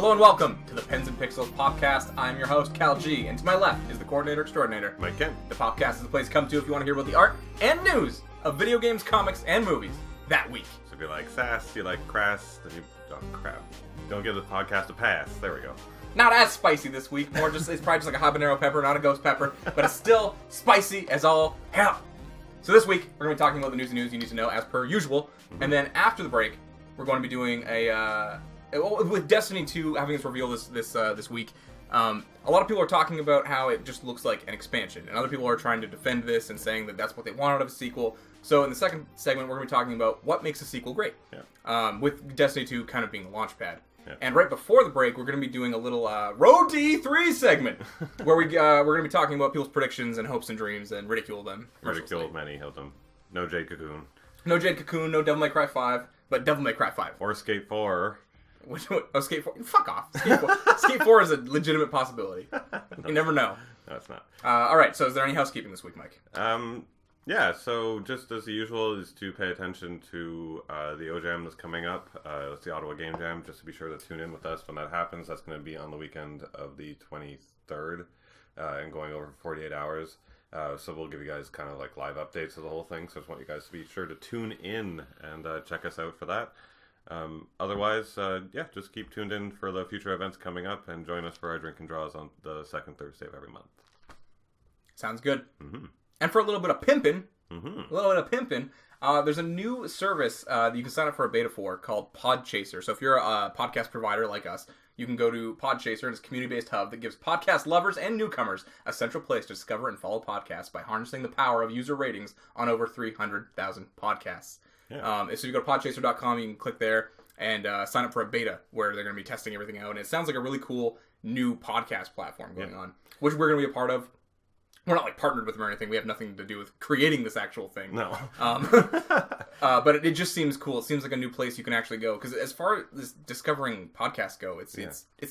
Hello and welcome to the Pens and Pixels Popcast. I'm your host, Cal G, and to my left is the coordinator extraordinaire, Mike Kent. The Popcast is the place to come to if you want to hear about the art and news of video games, comics, and movies that week. So if you like sass, you like crass, then you... Oh, crap. Don't give the podcast a pass. There we go. Not as spicy this week, more just, it's probably just like a habanero pepper, not a ghost pepper, but it's still spicy as all hell. So this week, we're going to be talking about the news you need to know as per usual, and then after the break, we're going to be doing with Destiny 2 having its reveal this week, a lot of people are talking about how it just looks like an expansion, and other people are trying to defend this and saying that that's what they want out of a sequel. So in the second segment, we're going to be talking about what makes a sequel great, with Destiny 2 kind of being the launch pad. Yeah. And right before the break, we're going to be doing a little Road to E3 segment, where we're going to be talking about people's predictions and hopes and dreams and ridicule them. Ridicule many of them. No Jade Cocoon. No Jade Cocoon, no Devil May Cry 5, but Devil May Cry 5. Or Skate 4. Skate 4? Fuck off. Skate 4 is a legitimate possibility. You never know. No, it's not. Alright, so is there any housekeeping this week, Mike? Yeah, so just as usual is to pay attention to the OJam that's coming up. It's the Ottawa Game Jam, just to be sure to tune in with us when that happens. That's going to be on the weekend of the 23rd and going over 48 hours. So we'll give you guys kind of like live updates of the whole thing. So I just want you guys to be sure to tune in and check us out for that. Otherwise, just keep tuned in for the future events coming up and join us for our drink and draws on the second Thursday of every month. Sounds good. Mm-hmm. And for a little bit of pimping, there's a new service that you can sign up for a beta for called Podchaser. So if you're a podcast provider like us, you can go to Podchaser, and it's a community-based hub that gives podcast lovers and newcomers a central place to discover and follow podcasts by harnessing the power of user ratings on over 300,000 podcasts. Yeah. So you go to podchaser.com, you can click there and sign up for a beta where they're going to be testing everything out. And it sounds like a really cool new podcast platform going on, which we're going to be a part of. We're not like partnered with them or anything. We have nothing to do with creating this actual thing. No. But it just seems cool. It seems like a new place you can actually go. Because as far as discovering podcasts go, it's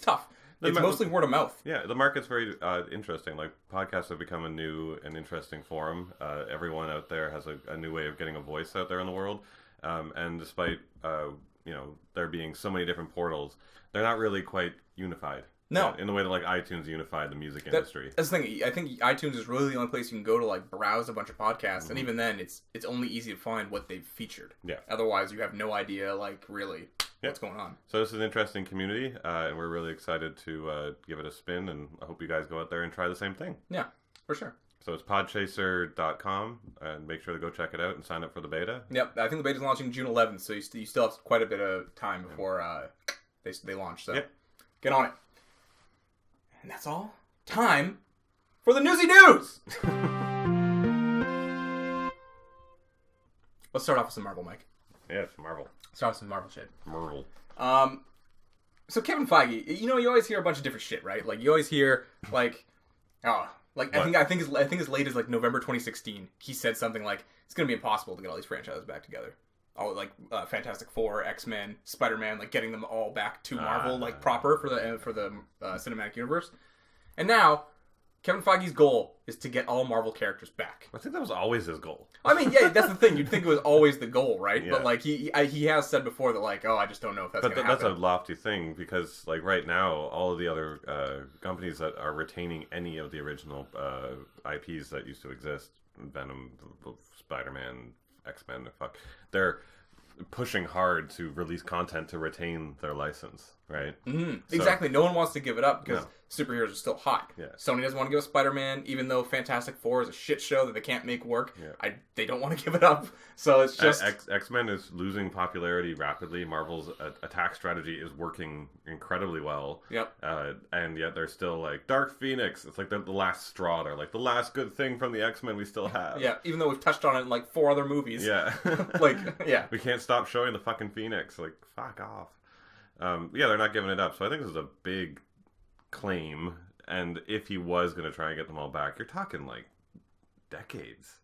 tough. It's mostly word of mouth. Yeah, the market's very interesting. Like, podcasts have become a new and interesting forum. Everyone out there has a new way of getting a voice out there in the world. And despite, there being so many different portals, they're not really quite unified. No. In the way that, like, iTunes unified the music industry. That's the thing. I think iTunes is really the only place you can go to, like, browse a bunch of podcasts. Mm-hmm. And even then, it's only easy to find what they've featured. Yeah. Otherwise, you have no idea, like, really what's going on. So this is an interesting community, and we're really excited to give it a spin, and I hope you guys go out there and try the same thing. Yeah, for sure. So it's podchaser.com, and make sure to go check it out and sign up for the beta. Yep, I think the beta's launching June 11th, so you still have quite a bit of time before they launch. So get on it. And that's all. Time for the newsy news! Let's start off with some Marvel, Mike. Yeah, it's Marvel. Start with some Marvel shit. Marvel. So Kevin Feige, you always hear a bunch of different shit, right? Like, you always hear, I think as late as, like, November 2016, he said something like, it's going to be impossible to get all these franchises back together. All, like, Fantastic Four, X-Men, Spider-Man, like, getting them all back to Marvel, like, proper for the cinematic universe. And now, Kevin Feige's goal is to get all Marvel characters back. I think that was always his goal. I mean, yeah, that's the thing. You'd think it was always the goal, right? Yeah. But, like, he has said before that, like, I just don't know if that's going to happen. That's a lofty thing, because, like, right now, all of the other companies that are retaining any of the original IPs that used to exist, Venom, Spider-Man, X-Men, they're pushing hard to release content to retain their license, right? Mm-hmm. So, exactly. No one wants to give it up because superheroes are still hot. Yeah. Sony doesn't want to give us Spider-Man, even though Fantastic Four is a shit show that they can't make work. Yeah. They don't want to give it up. So it's just... X-Men is losing popularity rapidly. Marvel's attack strategy is working incredibly well. Yep. And yet they're still like, Dark Phoenix. It's like they're the last straw. They're like, the last good thing from the X-Men we still have. Yeah, even though we've touched on it in like 4 other movies. Yeah. We can't stop showing the fucking Phoenix. Like, fuck off. They're not giving it up. So I think this is a big claim. And if he was going to try and get them all back, you're talking like decades.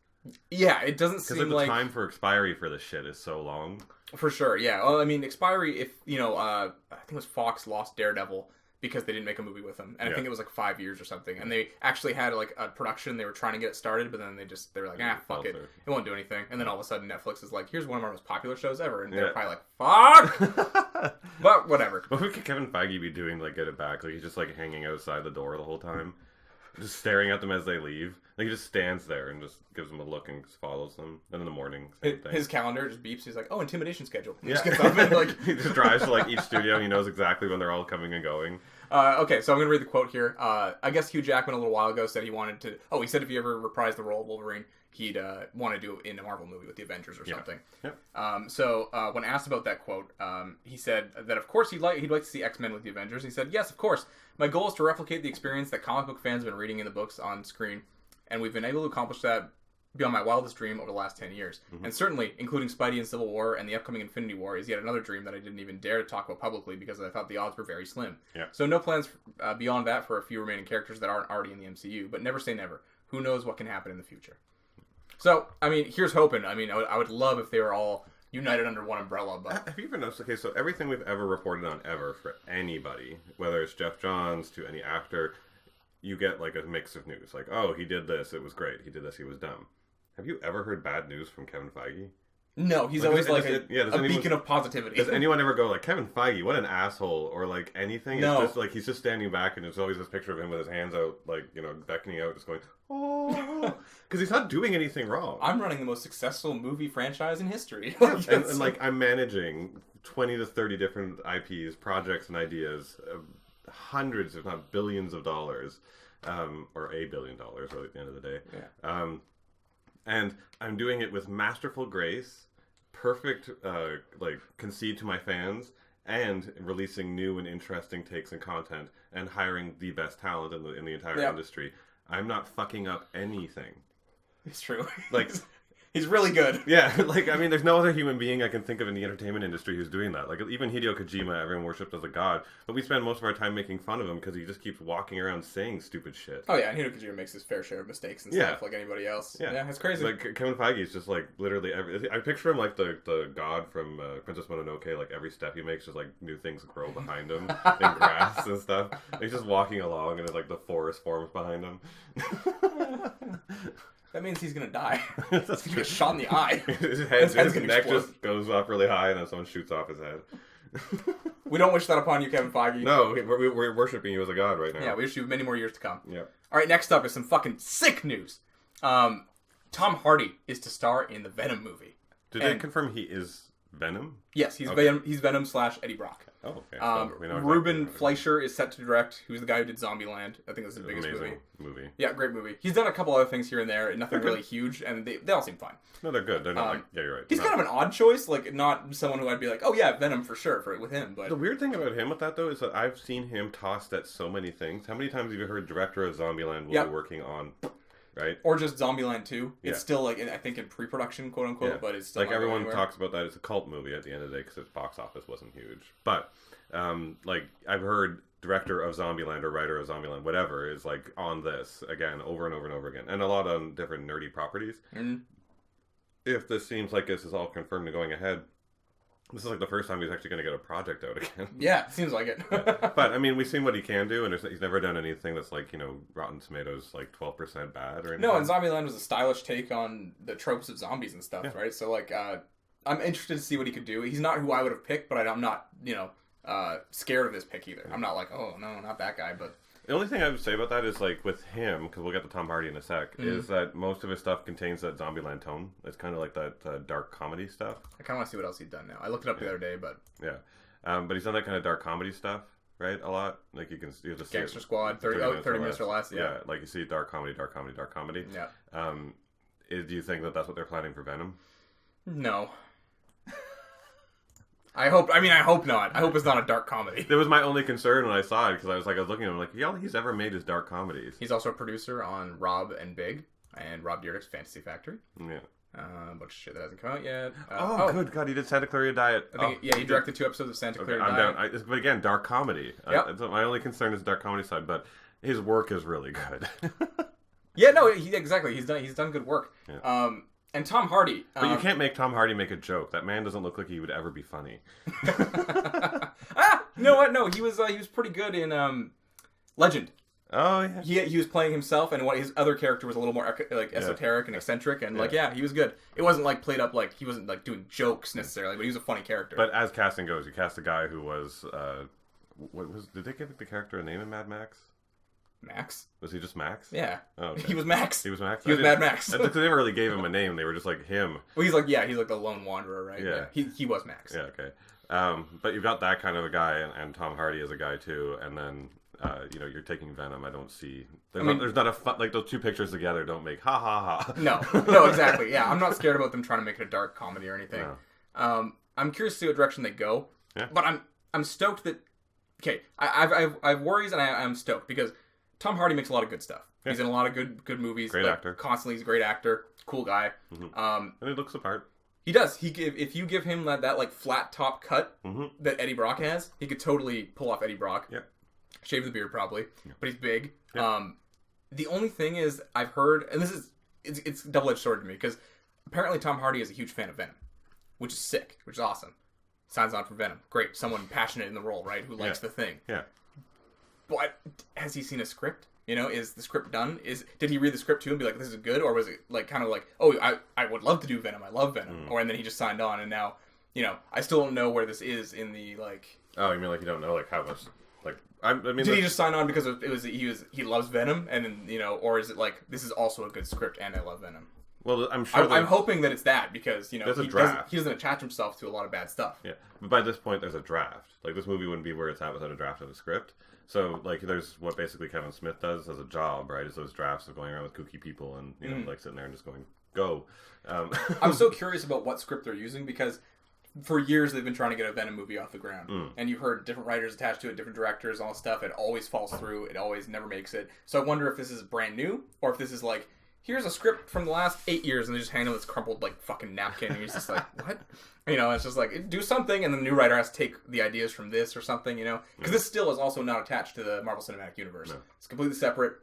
Yeah, it doesn't seem like... Because the time for expiry for this shit is so long. For sure, yeah. Well, I mean, expiry, if, I think it was Fox lost Daredevil because they didn't make a movie with him. And I Yeah. think it was like 5 years or something. And they actually had like a production. They were trying to get it started, but then they were like, fuck it. It won't do anything. And then all of a sudden Netflix is like, here's one of our most popular shows ever. And they're probably like, fuck! But whatever. What would Kevin Feige be doing, like, get it back? Like, he's just, like, hanging outside the door the whole time. Just staring at them as they leave. Like, he just stands there and just gives them a look and just follows them. Then in the morning, same thing. His calendar just beeps. He's like, oh, intimidation schedule. He Yeah. just gets up and like... he just drives to, like, each studio and he knows exactly when they're all coming and going. Okay, so I'm going to read the quote here. I guess Hugh Jackman a little while ago said he wanted to... Oh, he said if he ever reprised the role of Wolverine, he'd want to do it in a Marvel movie with the Avengers or something. Yep. So when asked about that quote, he said that of course he'd like to see X-Men with the Avengers. He said, yes, of course. My goal is to replicate the experience that comic book fans have been reading in the books on screen, and we've been able to accomplish that beyond my wildest dream over the last 10 years. And certainly, including Spidey and Civil War and the upcoming Infinity War, is yet another dream that I didn't even dare to talk about publicly because I thought the odds were very slim. Yeah. So no plans beyond that for a few remaining characters that aren't already in the MCU, but never say never. Who knows what can happen in the future. So, I mean, here's hoping. I mean, I would love if they were all united under one umbrella, but... Have you ever noticed, okay, so everything we've ever reported on ever for anybody, whether it's Jeff Johns to any actor, you get, like, a mix of news. Like, oh, he did this, it was great. He did this, he was dumb. Have you ever heard bad news from Kevin Feige? No, he's always like a beacon of positivity. Does anyone ever go like, Kevin Feige, what an asshole, or like anything? No. It's just like he's just standing back and there's always this picture of him with his hands out, like, you know, beckoning out, just going, oh, because he's not doing anything wrong. I'm running the most successful movie franchise in history. and like I'm managing 20 to 30 different IPs, projects, and ideas, hundreds, if not billions of dollars, or $1 billion, really, at the end of the day. Yeah. And I'm doing it with masterful grace, perfect, like, concede to my fans, and releasing new and interesting takes and content, and hiring the best talent in the entire industry. I'm not fucking up anything. It's true. Like... He's really good. Yeah, like, I mean, there's no other human being I can think of in the entertainment industry who's doing that. Like, even Hideo Kojima, everyone worshipped as a god, but we spend most of our time making fun of him because he just keeps walking around saying stupid shit. Oh, yeah, and Hideo Kojima makes his fair share of mistakes and stuff like anybody else. Yeah, it's crazy. Like, Kevin Feige is just, like, literally I picture him like the god from Princess Mononoke. Like, every step he makes, just, like, new things grow behind him in grass and stuff. And he's just walking along and, like, the forest forms behind him. That means he's gonna die. He's gonna get shot in the eye. His neck just goes up really high, and then someone shoots off his head. We don't wish that upon you, Kevin Feige. No, we're worshiping you as a god right now. Yeah, we wish you many more years to come. Yep. All right, next up is some fucking sick news. Tom Hardy is to star in the Venom movie. Did they confirm he is Venom? Yes, he's Venom. He's Venom / Eddie Brock. Oh, okay. So we know Ruben Fleischer is set to direct, who's the guy who did Zombieland. I think that's his biggest movie. Yeah, great movie. He's done a couple other things here and there, nothing really huge, and they all seem fine. No, they're good. They're not yeah, you're right. He's kind of an odd choice, like not someone who I'd be like, oh yeah, Venom for sure with him. But the weird thing about him with that though is that I've seen him tossed at so many things. How many times have you heard director of Zombieland will be working on? Right? Or just Zombieland 2. It's still, like, I think in pre-production, quote-unquote, but it's still like, everyone talks about that. It's a cult movie at the end of the day because its box office wasn't huge. But, like, I've heard director of Zombieland or writer of Zombieland, whatever, is, like, on this, again, over and over and over again. And a lot on different nerdy properties. Mm-hmm. If this seems like this is all confirmed and going ahead, this is like the first time he's actually going to get a project out again. Yeah, seems like it. But, I mean, we've seen what he can do, and he's never done anything that's like, you know, Rotten Tomatoes, like 12% bad or anything. No, and Zombieland was a stylish take on the tropes of zombies and stuff, right? So, like, I'm interested to see what he could do. He's not who I would have picked, but I'm not, you know, scared of this pick either. I'm not like, oh, no, not that guy, but... The only thing I would say about that is, like, with him, because we'll get to Tom Hardy in a sec, is that most of his stuff contains that Zombieland tone. It's kind of like that dark comedy stuff. I kind of want to see what else he's done now. I looked it up the other day, but... Yeah. But he's done that kind of dark comedy stuff, right? A lot. Like, you just see Gangster Squad, 30 minutes or less. Yeah, like, you see dark comedy. Yeah. Do you think that that's what they're planning for Venom? No. I hope not. I hope it's not a dark comedy. That was my only concern when I saw it, because I was looking at him like, all he's ever made is dark comedies. He's also a producer on Rob and Big, and Rob Dyrdek's Fantasy Factory. Yeah. A bunch of shit that hasn't come out yet. Good God, he did Santa Clarita Diet. He directed 2 episodes of Santa Clarita Diet. I'm down. But again, dark comedy. Yep. My only concern is dark comedy side, but his work is really good. Yeah, no, exactly. He's done good work. Yeah. And Tom Hardy. But you can't make Tom Hardy make a joke. That man doesn't look like he would ever be funny. You know what? No, he was pretty good in Legend. Oh yeah. He was playing himself, and what his other character was a little more esoteric and eccentric, and he was good. It wasn't like played up like he wasn't like doing jokes necessarily, but he was a funny character. But as casting goes, you cast a guy who was did they give the character a name in Mad Max? Max? Was he just Max? Yeah. Oh, okay. He was Max. He was Max? He was Mad Max. They never really gave him a name. They were just like him. Well, he's like the lone wanderer, right? Yeah. He was Max. Yeah, okay. But you've got that kind of a guy, and Tom Hardy as a guy too, and then you're taking Venom. I don't see. There's not a fun, like those two pictures together don't make ha ha ha. No, exactly. Yeah, I'm not scared about them trying to make it a dark comedy or anything. No. I'm curious to see what direction they go. Yeah. But I'm stoked that. Okay, I have worries, and I'm stoked because Tom Hardy makes a lot of good stuff. Yeah. He's in a lot of good movies. Great actor. Constantly, he's a great actor. Cool guy. Mm-hmm. And he looks the part. He does. If you give him that like flat top cut that Eddie Brock has, he could totally pull off Eddie Brock. Yeah. Shave the beard probably, but he's big. Yeah. The only thing is I've heard, and it's double-edged sword to me because apparently Tom Hardy is a huge fan of Venom, which is sick, which is awesome. Signs on for Venom. Great. Someone passionate in the role, right? Who likes the thing. Yeah. But has he seen a script? Is the script done? Did he read the script too and be like, this is good? Or was it like kind of like, oh, I would love to do Venom. I love Venom. And then he just signed on and now, I still don't know where this is in the like... Oh, you mean like you don't know like how much... Like, I mean... Did he just sign on because he loves Venom? And then, or is it like, this is also a good script and I love Venom? Well, I'm sure... I'm hoping that it's that because, he draft. He doesn't attach himself to a lot of bad stuff. Yeah, but by this point, there's a draft. Like, this movie wouldn't be where it's at without a draft of a script. So, like, there's what basically Kevin Smith does as a job, right? Is those drafts of going around with kooky people and, like, sitting there and just going, go. I'm so curious about what script they're using because for years they've been trying to get a Venom movie off the ground. And you've heard different writers attached to it, different directors, all this stuff. It always falls through. It always never makes it. So I wonder if this is brand new or if this is like, here's a script from the last 8 years, and they just hand him this crumpled, like, fucking napkin, and he's just like, what? It's just like, do something, and then the new writer has to take the ideas from this or something, Because this still is also not attached to the Marvel Cinematic Universe. No. It's completely separate.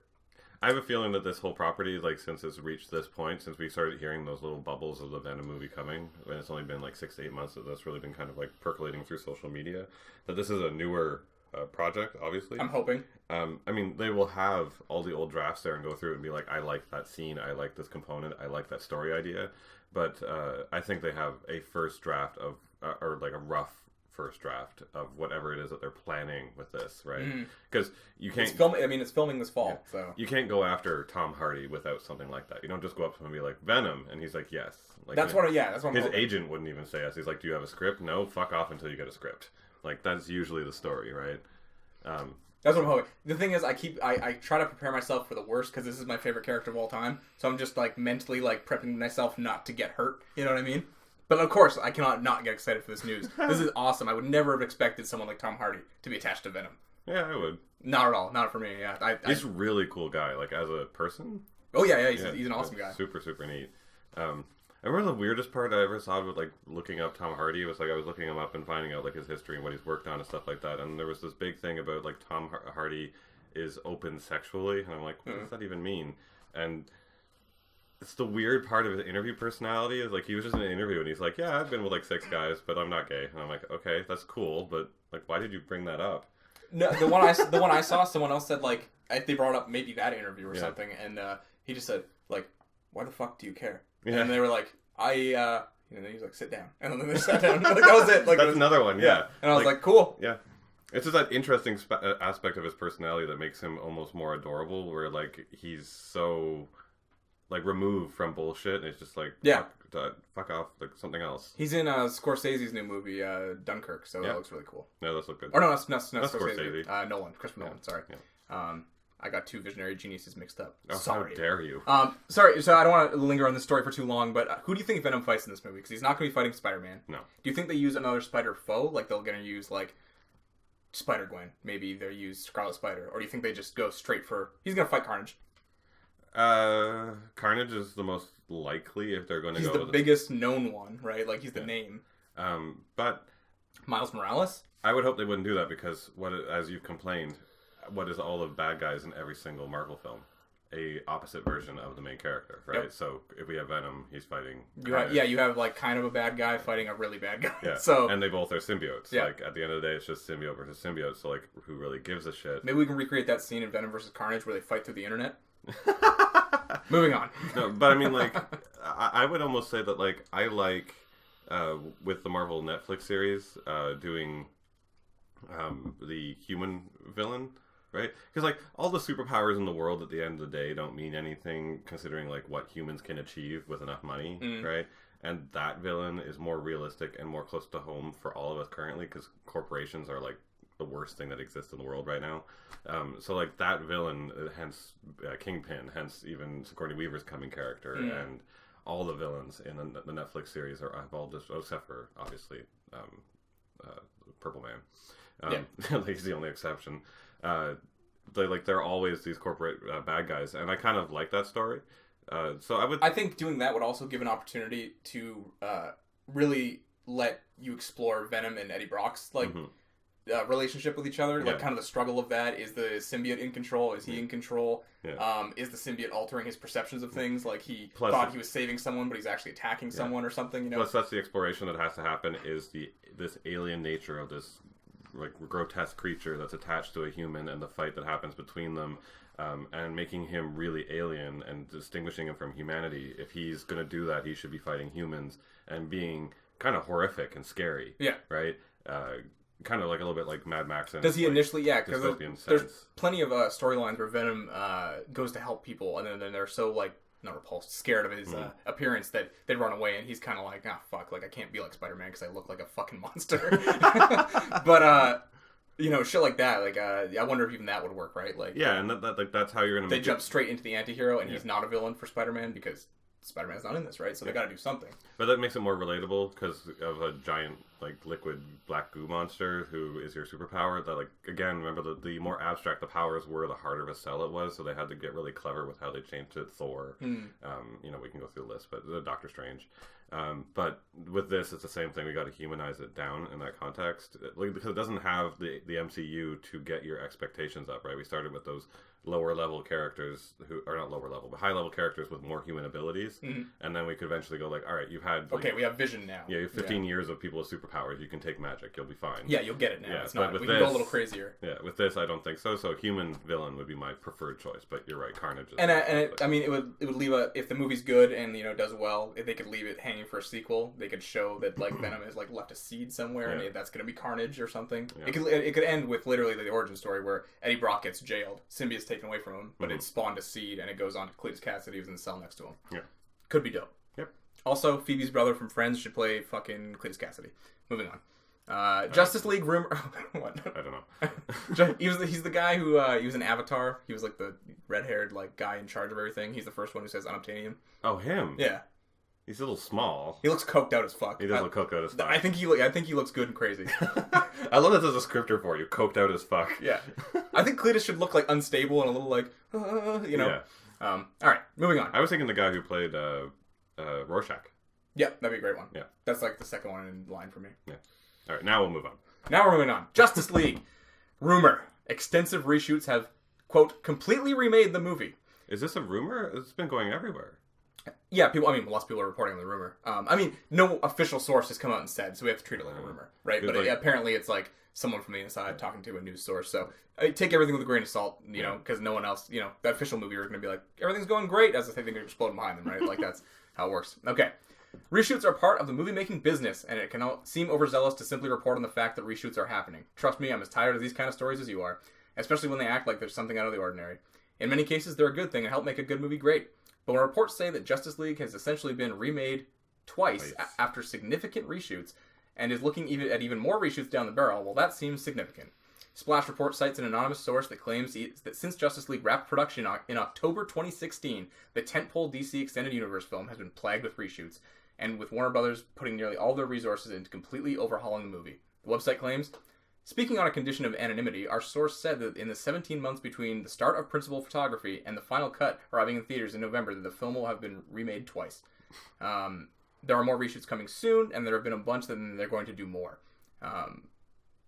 I have a feeling that this whole property, like, since it's reached this point, since we started hearing those little bubbles of the Venom movie coming, and it's only been, like, 6 to 8 months that that's really been kind of, like, percolating through social media, that this is a newer... project, obviously. I'm hoping. I mean, they will have all the old drafts there and go through it and be like, I like that scene, I like this component, I like that story idea. But I think they have a first draft of, or like a rough first draft of whatever it is that they're planning with this, right? Because you can't... It's filming this fall, so... You can't go after Tom Hardy without something like that. You don't just go up to him and be like, Venom, and he's like, yes. Like, that's what I'm his hoping. agent wouldn't even say yes. He's like, do you have a script? No, fuck off until you get a script. Like, that's usually the story, right? That's what I'm hoping. The thing is, I try to prepare myself for the worst because this is my favorite character of all time. So I'm just, like, mentally, like, prepping myself not to get hurt. You know what I mean? But, of course, I cannot not get excited for this news. This is awesome. I would never have expected someone like Tom Hardy to be attached to Venom. Yeah, I would. Not at all. Not for me, yeah. He's a really cool guy, like, as a person. Oh, yeah, he's an awesome guy. Super, super neat. I remember the weirdest part I ever saw with, like, looking up Tom Hardy was, like, I was looking him up and finding out, like, his history and what he's worked on and stuff like that, and there was this big thing about, like, Tom Hardy is open sexually, and I'm like, what does that even mean? And it's the weird part of his interview personality is, like, he was just in an interview, and he's like, yeah, I've been with, like, 6 guys, but I'm not gay. And I'm like, okay, that's cool, but, like, why did you bring that up? No, the one I saw, someone else said, like, they brought up maybe that interview or something, and he just said, like, why the fuck do you care? Yeah. And they were like, and then he's like, sit down. And then they sat down. Like, that was it. Like, that's another one, yeah. And I was like, cool. Yeah. It's just that interesting aspect of his personality that makes him almost more adorable, where, like, he's so, like, removed from bullshit, and it's just like, fuck off, like, something else. He's in Scorsese's new movie, Dunkirk, so that looks really cool. Yeah, that's look good. Or no, that's Scorsese. Christopher Nolan, sorry. Yeah. I got 2 visionary geniuses mixed up. Oh, sorry. How dare you? Sorry, so I don't want to linger on this story for too long, but who do you think Venom fights in this movie? Because he's not going to be fighting Spider-Man. No. Do you think they use another Spider foe? Like, they're going to use, like, Spider-Gwen. Maybe they use Scarlet Spider. Or do you think they just go straight for... He's going to fight Carnage. Carnage is the most likely if they're going to go... He's the biggest known one, right? Like, he's the name. But... Miles Morales? I would hope they wouldn't do that because, as you've complained... What is all the bad guys in every single Marvel film? a opposite version of the main character, right? Yep. So if we have Venom, he's fighting. You have like kind of a bad guy fighting a really bad guy. Yeah. So and they both are symbiotes. Yeah. Like at the end of the day, it's just symbiote versus symbiote. So like, who really gives a shit? maybe we can recreate that scene in Venom versus Carnage where they fight through the internet. Moving on. No, but I mean, like, I would almost say that, like, I like, with the Marvel Netflix series, doing the human villain, right? Because, like, all the superpowers in the world at the end of the day don't mean anything considering, like, what humans can achieve with enough money, right? And that villain is more realistic and more close to home for all of us currently because corporations are, like, the worst thing that exists in the world right now. So like that villain, hence Kingpin, hence even Sigourney Weaver's coming character, and all the villains in the Netflix series have all just, except for obviously Purple Man. Like he's the only exception. They're always these corporate bad guys, and I kind of like that story. So I think doing that would also give an opportunity to really let you explore Venom and Eddie Brock's relationship with each other, like kind of the struggle of that. Is the symbiote in control? Is he in control? Is the symbiote altering his perceptions of things? Like he thought he was saving someone, but he's actually attacking someone or something. You know. Plus, that's the exploration that has to happen. Is this alien nature of this like grotesque creature that's attached to a human, and the fight that happens between them, and making him really alien and distinguishing him from humanity. If he's going to do that, he should be fighting humans and being kind of horrific and scary. Yeah. Right. Kind of like a little bit like Mad Max. And, does he initially? Yeah, because there's sense. Plenty of storylines where Venom goes to help people, and then they're so like not repulsed, scared of his appearance that they run away, and he's kind of like, fuck, like I can't be like Spider-Man because I look like a fucking monster. But shit like that. Like I wonder if even that would work, right? Like and that's how you're gonna. They jump straight into the anti-hero, and he's not a villain for Spider-Man because Spider-Man's not in this, right? So they got to do something. But that makes it more relatable because of a giant, like, liquid black goo monster who is your superpower. That, like, again, remember the more abstract the powers were, the harder of a sell it was. So they had to get really clever with how they changed it. Thor, we can go through the list, but Doctor Strange. But with this, it's the same thing. We got to humanize it down in that context, because it doesn't have the MCU to get your expectations up, right? We started with those lower level characters who are not lower level, but high level characters with more human abilities, and then we could eventually go like, all right, you've had we have Vision now. Yeah, you have 15 years of people with superpowers. You can take magic. You'll be fine. Yeah, you'll get it now. Yeah, it's not. We can go a little crazier. Yeah, with this, I don't think so. So human villain would be my preferred choice. But you're right, Carnage. Is it would leave if the movie's good and does well, if they could leave it hanging for a sequel, they could show that like Venom has like left a seed somewhere, and that's going to be Carnage or something. Yeah. It could end with literally the origin story where Eddie Brock gets jailed, symbiote's taken away from him, but it spawned a seed and it goes on to Cletus Cassidy, who's in the cell next to him. Yeah, could be dope. Yep. Also, Phoebe's brother from Friends should play fucking Cletus Cassidy. Moving on. Justice League rumor. What? I don't know. He's the guy who he was in Avatar. He was like the red-haired like guy in charge of everything. He's the first one who says unobtainium. Oh, him. Yeah. He's a little small. He looks coked out as fuck. He does look coked out as fuck. I think he looks good and crazy. I love that as a scripter for you, coked out as fuck. Yeah. I think Cletus should look like unstable and a little like, Yeah. All right, moving on. I was thinking the guy who played Rorschach. Yeah, that'd be a great one. Yeah. That's like the second one in line for me. Yeah. All right, now we'll move on. Now we're moving on. Justice League. Rumor. Extensive reshoots have, quote, completely remade the movie. Is this a rumor? It's been going everywhere. Yeah, lots of people are reporting on the rumor. No official source has come out and said, so we have to treat it like a rumor, right? But apparently it's like someone from the inside talking to a news source. So take everything with a grain of salt, because no one else, the official movie are going to be like, everything's going great, as if they're going to explode behind them, right? Like that's how it works. Okay. Reshoots are part of the movie-making business, and it can seem overzealous to simply report on the fact that reshoots are happening. Trust me, I'm as tired of these kind of stories as you are, especially when they act like there's something out of the ordinary. In many cases, they're a good thing and help make a good movie great. But when reports say that Justice League has essentially been remade twice after significant reshoots, and is looking at even more reshoots down the barrel, well, that seems significant. Splash Report cites an anonymous source that claims that since Justice League wrapped production in October 2016, the tentpole DC Extended Universe film has been plagued with reshoots, and with Warner Brothers putting nearly all their resources into completely overhauling the movie. The website claims, speaking on a condition of anonymity, our source said that in the 17 months between the start of principal photography and the final cut arriving in theaters in November, that the film will have been remade twice. There are more reshoots coming soon, and there have been a bunch, and they're going to do more.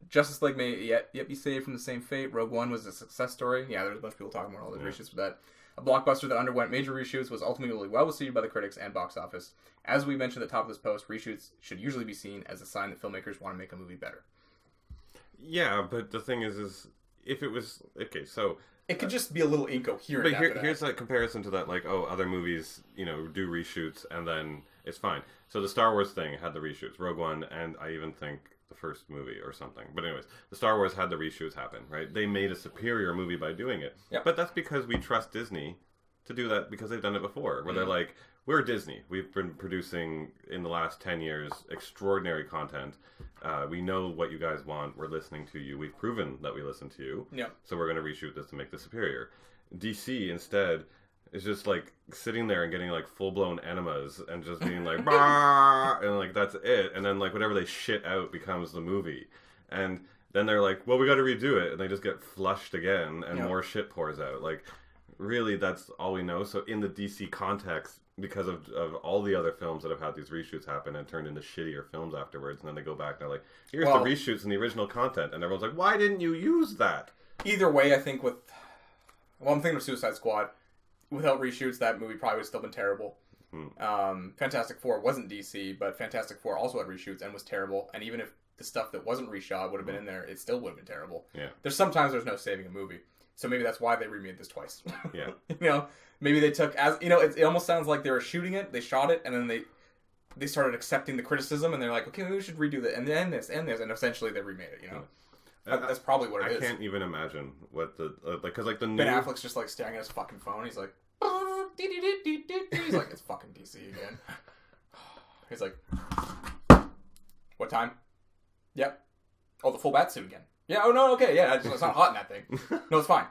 Justice League may yet be saved from the same fate. Rogue One was a success story. Yeah, there's a bunch of people talking about all those reshoots for that. A blockbuster that underwent major reshoots was ultimately well received by the critics and box office. As we mentioned at the top of this post, reshoots should usually be seen as a sign that filmmakers want to make a movie better. Yeah, but the thing is if it was... Okay, so... It could just be a little incoherent. But here's a comparison to that, like, other movies, do reshoots, and then it's fine. So the Star Wars thing had the reshoots. Rogue One, and I even think the first movie or something. But anyways, the Star Wars had the reshoots happen, right? They made a superior movie by doing it. Yep. But that's because we trust Disney to do that because they've done it before. Where they're like, we're Disney. We've been producing, in the last 10 years, extraordinary content. We know what you guys want. We're listening to you. We've proven that we listen to you. Yeah. So we're going to reshoot this to make this superior. DC, instead, is just, like, sitting there and getting, like, full-blown enemas and just being like, bah! And, like, that's it. And then, like, whatever they shit out becomes the movie. And then they're like, well, we got to redo it. And they just get flushed again and more shit pours out. Like, really, that's all we know. So in the DC context, because of all the other films that have had these reshoots happen and turned into shittier films afterwards, and then they go back and they're like, here's the reshoots and the original content. And everyone's like, why didn't you use that? Either way, I think I'm thinking of Suicide Squad. Without reshoots, that movie probably would have still been terrible. Fantastic Four wasn't DC, but Fantastic Four also had reshoots and was terrible. And even if the stuff that wasn't reshot would have been in there, it still would have been terrible. Yeah. There's no saving a movie. So maybe that's why they remade this twice. Yeah. Maybe they took, it almost sounds like they were shooting it, they shot it, and then they started accepting the criticism, and they're like, okay, maybe we should redo that, and then this, and essentially they remade it, That's probably what it is. I can't even imagine what because the Ben Affleck's just like staring at his fucking phone, he's like, he's like, it's fucking DC again. He's like, what time? Yep. Oh, the full bat suit again. Yeah, oh no, okay, yeah, it's not hot in that thing. No, it's fine.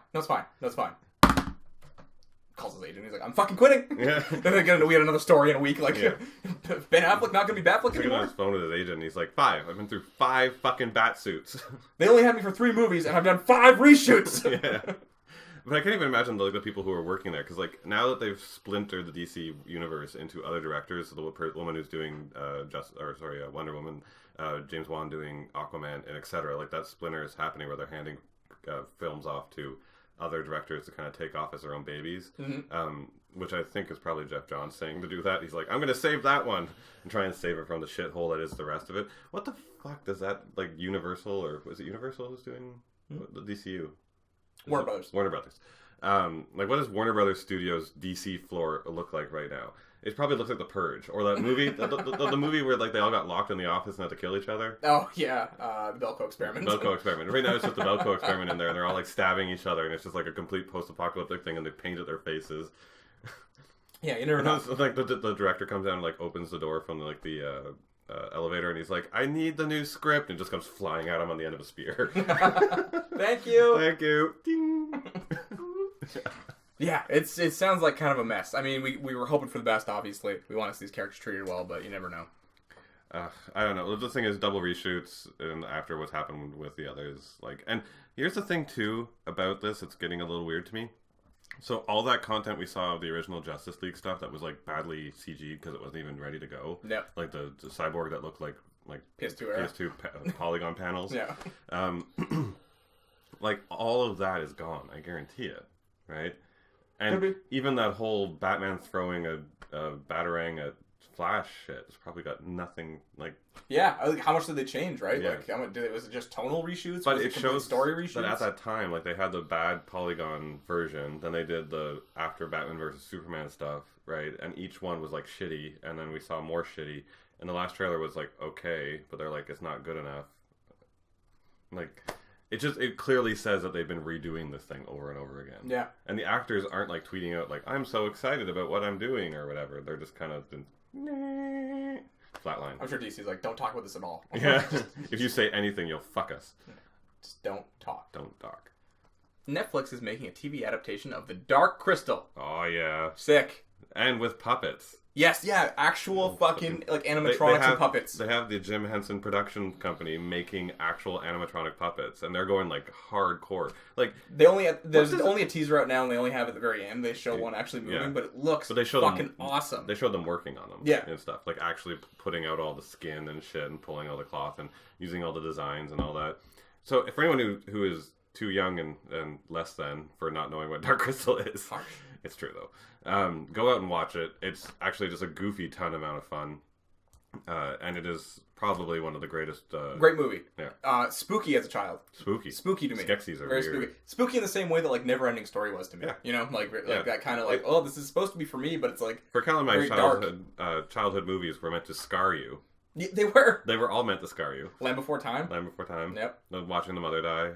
Calls his agent, he's like, I'm fucking quitting. Yeah. Then we had another story in a week, like, Ben Affleck not gonna be Batfleck anymore? He's on his phone with his agent, and he's like, 5. I've been through 5 fucking bat suits. They only had me for 3 movies, and I've done 5 reshoots! Yeah. But I can't even imagine the people who are working there, because like now that they've splintered the DC universe into other directors, so the woman who's doing Wonder Woman, James Wan doing Aquaman, and etc. Like that splinter is happening where they're handing films off to other directors to kind of take off as their own babies, which I think is probably Jeff Johns saying to do that. He's like, I'm going to save that one and try and save it from the shithole that is the rest of it. What the fuck does that, like Universal, or was it Universal who's doing the DCU? Warner Brothers. Like, what does Warner Brothers Studios DC floor look like right now? It probably looks like The Purge, or that movie, the movie where like they all got locked in the office and had to kill each other. Oh yeah, the Belko experiment. Right now it's just the Belko experiment in there, and they're all like stabbing each other, and it's just like a complete post-apocalyptic thing, and they painted their faces. Yeah, you never know. Like the director comes down and like opens the door from like the elevator, and he's like, I need the new script, and just comes flying at him on the end of a spear. Thank you. Ding. Yeah, it sounds like kind of a mess. I mean, we were hoping for the best, obviously. We want to see these characters treated well, but you never know. I don't know. The thing is, double reshoots, and after what's happened with the others, like, and here's the thing too about this. It's getting a little weird to me. So all that content we saw of the original Justice League stuff that was like badly CG'd because it wasn't even ready to go. Yep. Like the cyborg that looked like PS2 polygon panels. Yeah. Like all of that is gone. I guarantee it. Right. And even that whole Batman throwing a batarang at Flash shit has probably got nothing like. Yeah, like how much did they change, right? Yeah. Like, was it just tonal reshoots? But was it shows story reshoots. that at that time, like they had the bad polygon version, then they did the after Batman versus Superman stuff, right? And each one was like shitty, and then we saw more shitty. And the last trailer was like okay, but they're like it's not good enough. Like. It clearly says that they've been redoing this thing over and over again. Yeah. And the actors aren't like tweeting out like, I'm so excited about what I'm doing or whatever. They're just kind of flatline. I'm sure DC's like, don't talk about this at all. Yeah. If you say anything, you'll fuck us. Just don't talk. Don't talk. Netflix is making a TV adaptation of The Dark Crystal. Oh, yeah. Sick. And with puppets. Yes, yeah, actual fucking like animatronics and puppets. They have the Jim Henson production company making actual animatronic puppets, and they're going like hardcore. Like there's only a teaser out now, and they only have at the very end. They show one actually moving, but it looks fucking awesome. They showed them working on them, and stuff like actually putting out all the skin and shit, and pulling all the cloth, and using all the designs and all that. So for anyone who is too young and less than for not knowing what Dark Crystal is. It's true though. Go out and watch it. It's actually just a goofy ton amount of fun, and it is probably one of the greatest. Great movie. Yeah. Spooky as a child. Spooky to me. Skeksis are very weird. spooky. Spooky in the same way that like Never Ending Story was to me. Yeah. You know, like that kind of like, oh, this is supposed to be for me, but it's like for Cal and my very childhood movies were meant to scar you. Yeah, they were. They were all meant to scar you. Land Before Time. Land Before Time. Yep. Watching the mother die.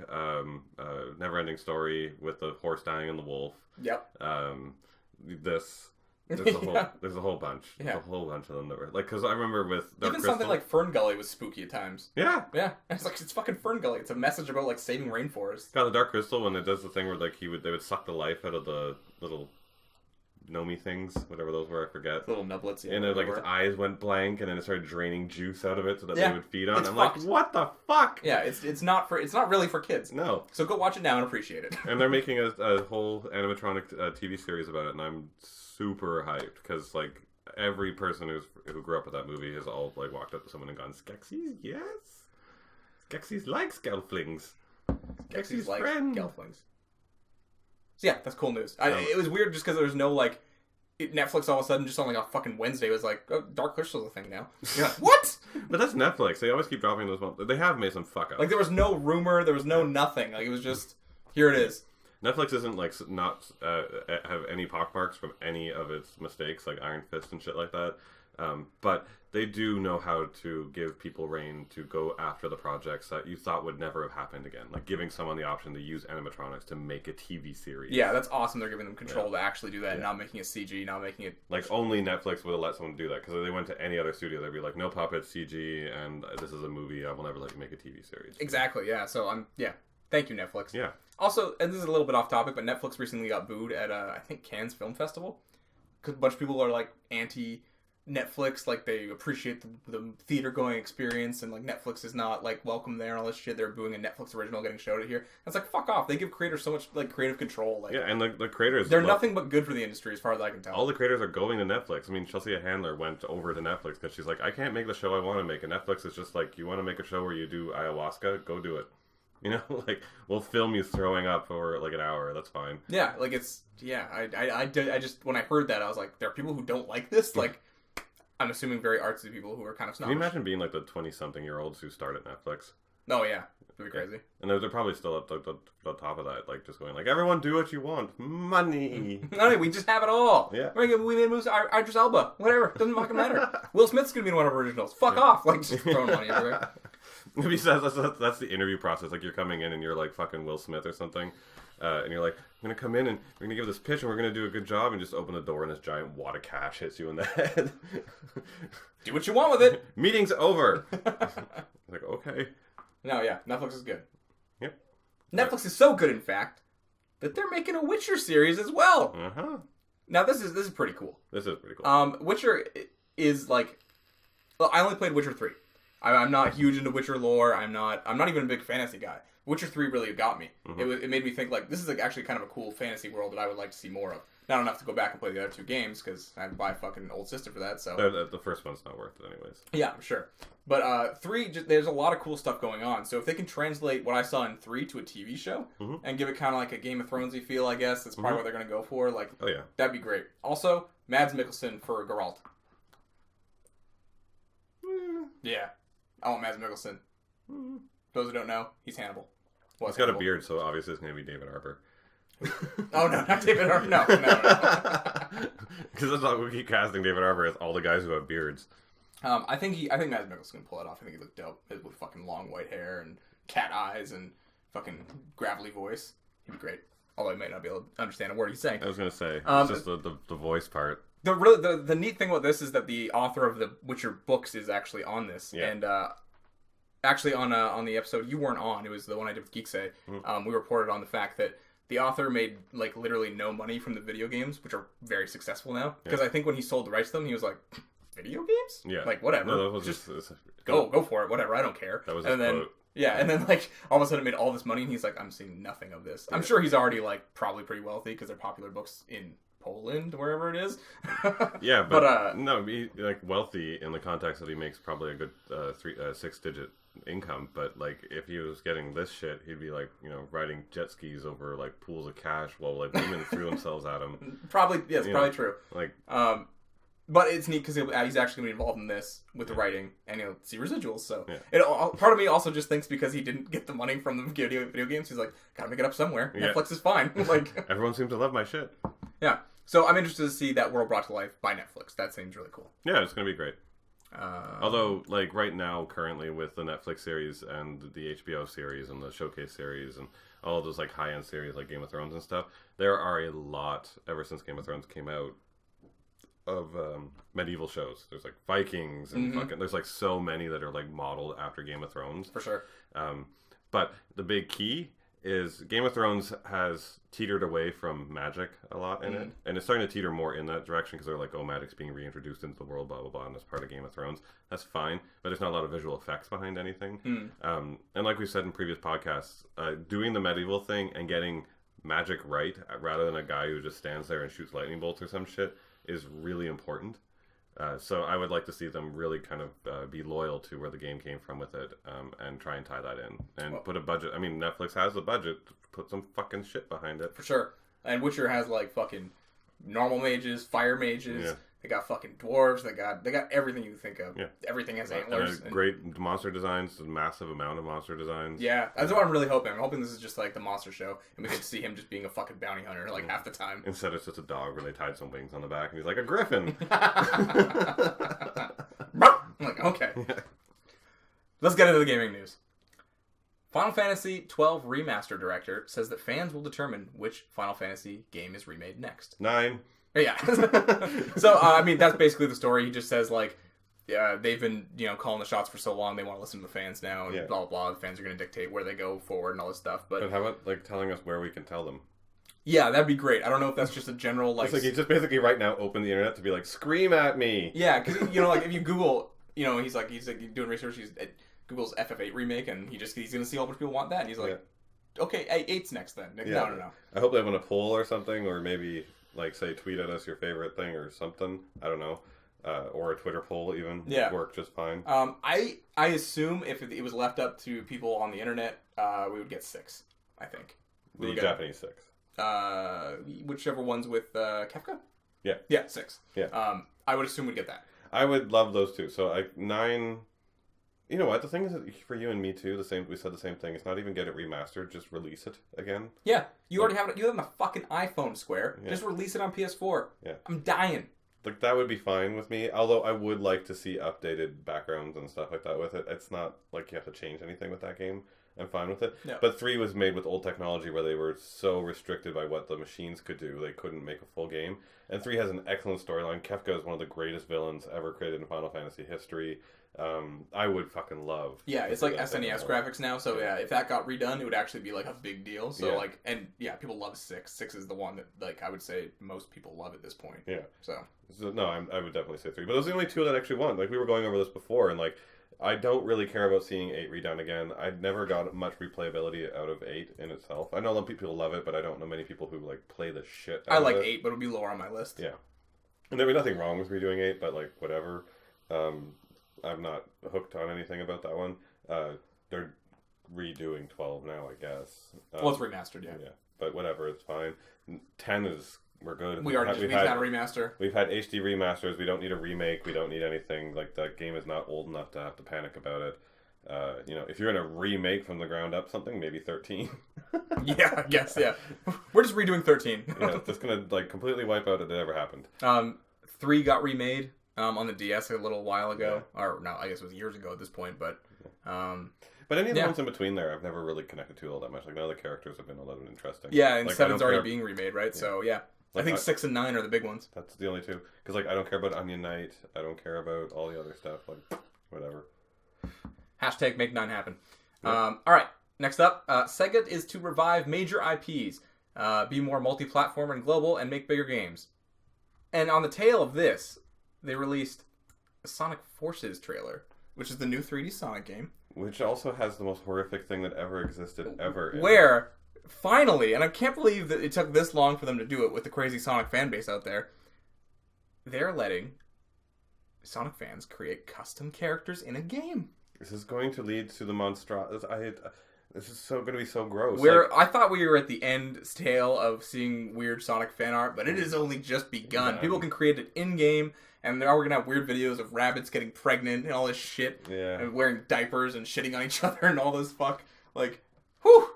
Never Ending Story with the horse dying and the wolf. Yep. This. There's a whole, Yeah. there's a whole bunch. Yeah. There's a whole bunch of them that were like, because I remember with Dark Even Crystal, something like Fern Gully was spooky at times. yeah, Yeah, it's like it's fucking Fern Gully. It's a message about like saving rainforests. got the Dark Crystal when it does the thing where like they would suck the life out of the little gnomey things, whatever those were, I forget. Little nublets. Yeah, And then like its eyes went blank, and then it started draining juice out of it so that Yeah. they would feed on. It's I'm fucked. like, what the fuck? Yeah, it's not really for kids. No. So go watch it now and appreciate it. And they're making a whole animatronic TV series about it, and I'm super hyped because like every person who grew up with that movie has all like walked up to someone and gone, Skeksis, yes, Skeksis like Gelflings, Skeksis like friend. Gelflings. So yeah, that's cool news. It was weird just because there was no like Netflix all of a sudden just on like a fucking Wednesday was like, oh, Dark Crystal's a thing now. Yeah. What? But that's Netflix. They always keep dropping those. They have made some fuck ups. Like there was no rumor, there was no nothing. Like it was just here it is. Netflix isn't like not have any pockmarks from any of its mistakes, like Iron Fist and shit like that. But they do know how to give people reign to go after the projects that you thought would never have happened again. Like giving someone the option to use animatronics to make a TV series. Yeah, that's awesome. They're giving them control to actually do that, and not making it CG, not making it like only Netflix would have let someone do that, because if they went to any other studio, they'd be like, no puppets, CG, and this is a movie. I will never let you make a TV series. Exactly. Yeah. So thank you, Netflix. Yeah. Also, and this is a little bit off topic, but Netflix recently got booed at I think Cannes Film Festival because a bunch of people are like anti Netflix, like they appreciate the theater going experience, and like Netflix is not like welcome there and all this shit. They're booing a Netflix original getting showed at here. It's like fuck off. They give creators so much like creative control. Like, yeah, and the creators, they're nothing but good for the industry as far as I can tell. All the creators are going to Netflix. I mean, Chelsea Handler went over to Netflix because she's like, I can't make the show I want to make, and Netflix is just like, you want to make a show where you do ayahuasca? Go do it. You know, like we'll film you throwing up for like an hour. That's fine. Yeah, like it's I just when I heard that I was like, there are people who don't like this. Like, I'm assuming very artsy people who are kind of snobbish. Can you imagine being like the 20-something-year-olds who start at Netflix? Oh yeah, it'd be crazy. And they're probably still at the top of that, like just going like, everyone do what you want, money. No, we just have it all. Yeah, we made moves. Idris Elba, whatever, doesn't fucking matter. Will Smith's gonna be in one of our originals. Fuck off, like just throwing money everywhere. Maybe that's the interview process. Like you're coming in and you're like fucking Will Smith or something, and you're like, I'm gonna come in and we're gonna give this pitch and we're gonna do a good job, and just open the door and this giant wad of cash hits you in the head. Do what you want with it. Meeting's over. Like okay. No, yeah, Netflix is good. Yep. Netflix is so good, in fact, that they're making a Witcher series as well. Uh-huh. Now this is pretty cool. This is pretty cool. Witcher is like, well, I only played Witcher 3. I'm not huge into Witcher lore. I'm not even a big fantasy guy. Witcher 3 really got me. Mm-hmm. It made me think like this is like actually kind of a cool fantasy world that I would like to see more of. Not enough to go back and play the other two games because I have to buy a fucking old system for that. So the first one's not worth it anyways. Yeah, I'm sure. But 3, there's a lot of cool stuff going on. So if they can translate what I saw in 3 to a TV show and give it kind of like a Game of Thronesy feel, I guess that's probably what they're gonna go for. Like, oh yeah, that'd be great. Also, Mads Mikkelsen for Geralt. Yeah, I want Mads Mikkelsen. Those who don't know, he's Hannibal. He's got a beard, so obviously it's gonna be David Harbour. Oh no, not David Harbour. No. Because that's not we keep casting David Harbour as all the guys who have beards. I think Mads Mikkelsen can pull it off. I think he looked dope with fucking long white hair and cat eyes and fucking gravelly voice. He'd be great. Although I might not be able to understand a word he's saying. I was gonna say it's just the voice part. The neat thing about this is that the author of the Witcher books is actually on this, and actually on the episode you weren't on. It was the one I did with Geeksay. We reported on the fact that the author made like literally no money from the video games, which are very successful now. Because I think when he sold the rights to them, he was like, "Video games? Yeah, like whatever. No, that was just go for it. Whatever. I don't care." That was and then quote. Yeah, and then like all of a sudden it made all this money, and he's like, "I'm seeing nothing of this." I'm sure he's already like probably pretty wealthy because they're popular books in Poland, wherever it is. Yeah, but no, he, like wealthy in the context that he makes probably a good 6-digit income. But like if he was getting this shit, he'd be like riding jet skis over like pools of cash while like women threw themselves at him. Probably, yeah, it's probably true. Like, but it's neat because he's actually going to be involved in this with the writing, and he'll see residuals. So Yeah. Part of me also just thinks because he didn't get the money from the video games, he's like, gotta make it up somewhere. Yeah. Netflix is fine. Like everyone seems to love my shit. Yeah. So I'm interested to see that world brought to life by Netflix. That seems really cool. Yeah, it's gonna be great. Although, like right now, currently with the Netflix series and the HBO series and the Showcase series and all those like high-end series like Game of Thrones and stuff, there are a lot ever since Game of Thrones came out of medieval shows. There's like Vikings and fucking. There's like so many that are like modeled after Game of Thrones. For sure. But the big key is Game of Thrones has teetered away from magic a lot in it, and it's starting to teeter more in that direction because they're like, oh, magic's being reintroduced into the world, blah blah blah, and that's part of Game of Thrones. That's fine, but there's not a lot of visual effects behind anything. And like we said in previous podcasts, doing the medieval thing and getting magic right rather than a guy who just stands there and shoots lightning bolts or some shit is really important. So I would like to see them really kind of be loyal to where the game came from with it, and try and tie that in and put a budget. I mean, Netflix has the budget to put some fucking shit behind it. For sure. And Witcher has like fucking normal mages, fire mages. Yeah. They got fucking dwarves. They got everything you can think of. Yeah. Everything has antlers. And great monster designs, a massive amount of monster designs. Yeah, that's what I'm really hoping. I'm hoping this is just like the monster show, and we get to see him just being a fucking bounty hunter like half the time. Instead, it's just a dog where they tied some wings on the back, and he's like a griffin. I'm like, okay. Let's get into the gaming news. Final Fantasy XII Remaster director says that fans will determine which Final Fantasy game is remade next. 9. Yeah. So, I mean, that's basically the story. He just says, like, they've been, calling the shots for so long, they want to listen to the fans now, and blah, blah, blah. The fans are going to dictate where they go forward and all this stuff. But how about, like, telling us where we can tell them? Yeah, that'd be great. I don't know if that's just a general, like... It's like he just basically right now opened the internet to be like, scream at me! Yeah, because, like, if you Google, he's doing research, he's Google's FF8 remake, and he's going to see how much people want that, and he's like, okay, 8's next then. Like, no. I hope they have a poll or something, or maybe... like, say, tweet at us your favorite thing or something. I don't know. Or a Twitter poll even. Yeah. Work just fine. I assume if it was left up to people on the internet, we would get 6, I think. The Japanese 6. Whichever one's with Kefka? Yeah. Yeah, 6. Yeah. I would assume we'd get that. I would love those two. So, 9... You know what? The thing is, that for you and me too, we said the same thing. It's not even get it remastered, just release it again. Yeah. You already have it. You have it on the fucking iPhone, Square. Yeah. Just release it on PS4. Yeah. I'm dying. Like, that would be fine with me. Although, I would like to see updated backgrounds and stuff like that with it. It's not like you have to change anything with that game. I'm fine with it. No. But 3 was made with old technology where they were so restricted by what the machines could do, they couldn't make a full game. And 3 has an excellent storyline. Kefka is one of the greatest villains ever created in Final Fantasy history. I would fucking love. Yeah, it's like SNES graphics now, so yeah, if that got redone, it would actually be like a big deal. So people love 6. 6 is the one that, like, I would say most people love at this point. Yeah. So no, I would definitely say 3. But those are the only 2 that actually won. Like, we were going over this before, and like, I don't really care about seeing 8 redone again. I never got much replayability out of 8 in itself. I know a lot of people love it, but I don't know many people who like play the shit out I like of it. 8, but it'll be lower on my list. Yeah. And there was nothing wrong with redoing 8, but like, whatever. I'm not hooked on anything about that one. They're redoing 12 now, I guess. Well, it's remastered, yeah. Yeah, but whatever, it's fine. 10 is... We're good. We've had a remaster. We've had HD remasters. We don't need a remake. We don't need anything. Like, that game is not old enough to have to panic about it. If you're going to remake from the ground up something, maybe 13. Yeah, I guess, yeah. We're just redoing 13. Yeah, it's just going to, like, completely wipe out if it ever happened. 3 got remade on the DS a little while ago. Yeah. Or, no, I guess it was years ago at this point, but... But any of the ones in between there, I've never really connected to all that much. Like, none of the characters have been all that interesting. Yeah, and like, 7's already being remade, right? Yeah. So, yeah. Like, I think 6 and 9 are the big ones. That's the only 2. Because, like, I don't care about Onion Knight. I don't care about all the other stuff. Like, whatever. Hashtag make 9 happen. Yep. All right. Next up, Sega is to revive major IPs, be more multi-platform and global, and make bigger games. And on the tail of this, they released a Sonic Forces trailer, which is the new 3D Sonic game. Which also has the most horrific thing that ever existed ever. Where finally, and I can't believe that it took this long for them to do it with the crazy Sonic fan base out there, they're letting Sonic fans create custom characters in a game. This is going to lead to the monstrosity. This is going to be so gross. I thought we were at the end tail of seeing weird Sonic fan art, but it has only just begun. Yeah. People can create it in-game, and now we're going to have weird videos of rabbits getting pregnant and all this shit. Yeah. And wearing diapers and shitting on each other and all this fuck. Like, whew!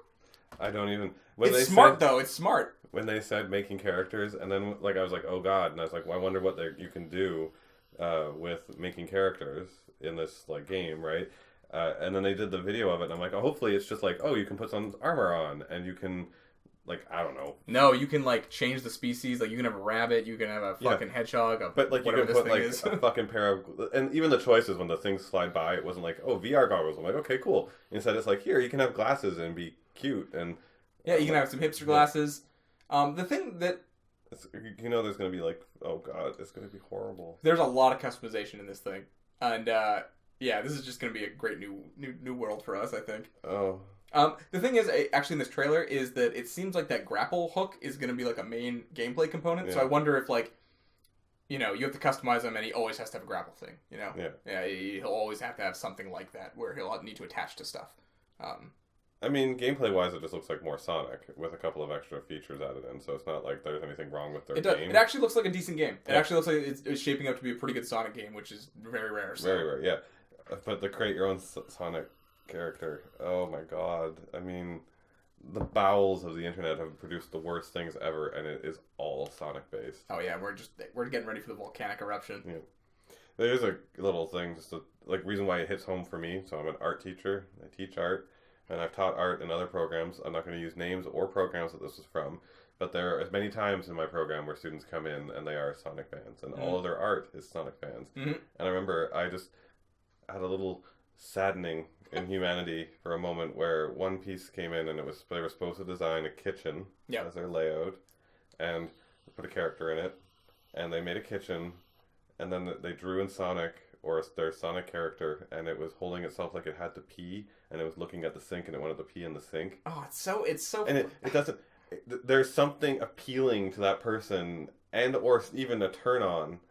I don't even... It's smart, though. It's smart. When they said making characters, and then like I was like, oh god, and I was like, well, I wonder what you can do with making characters in this like game, right? And then they did the video of it, and I'm like, oh, hopefully it's just like, oh, you can put some armor on, and you can, like, I don't know. No, you can like change the species. Like you can have a rabbit, you can have a fucking hedgehog, but like you can put like a fucking pair of, and even the choices when the things slide by, it wasn't like, oh, VR goggles. I'm like, okay, cool. Instead, it's like, here, you can have glasses and be cute, and yeah, you can have some hipster glasses. The thing that you know, there's gonna be like, oh god, it's gonna be horrible. There's a lot of customization in this thing, and yeah, this is just gonna be a great new world for us, I think. Oh. The thing is, actually, in this trailer, is that it seems like that grapple hook is gonna be like a main gameplay component. Yeah. So I wonder if like, you know, you have to customize him, and he always has to have a grapple thing. You know. Yeah. He'll always have to have something like that where he'll need to attach to stuff. I mean, gameplay-wise, it just looks like more Sonic with a couple of extra features added in, so it's not like there's anything wrong with their game. It actually looks like a decent game. It actually looks like it's shaping up to be a pretty good Sonic game, which is very rare. So. Very rare, yeah. But to create your own Sonic character, oh my god. I mean, the bowels of the internet have produced the worst things ever, and it is all Sonic-based. Oh yeah, we're getting ready for the volcanic eruption. Yeah. There's a little thing, just reason why it hits home for me. So I'm an art teacher. I teach art. And I've taught art in other programs. I'm not going to use names or programs that this is from, but there are as many times in my program where students come in and they are Sonic fans, and all of their art is Sonic fans. Mm-hmm. And I remember I just had a little saddening in humanity for a moment where one piece came in and they were supposed to design a kitchen as their layout, and put a character in it, and they made a kitchen, and then they drew in Sonic or their Sonic character, and it was holding itself like it had to pee, and it was looking at the sink, and it wanted to pee in the sink. Oh, it's so... And it doesn't... There's something appealing to that person, and or even a turn-on,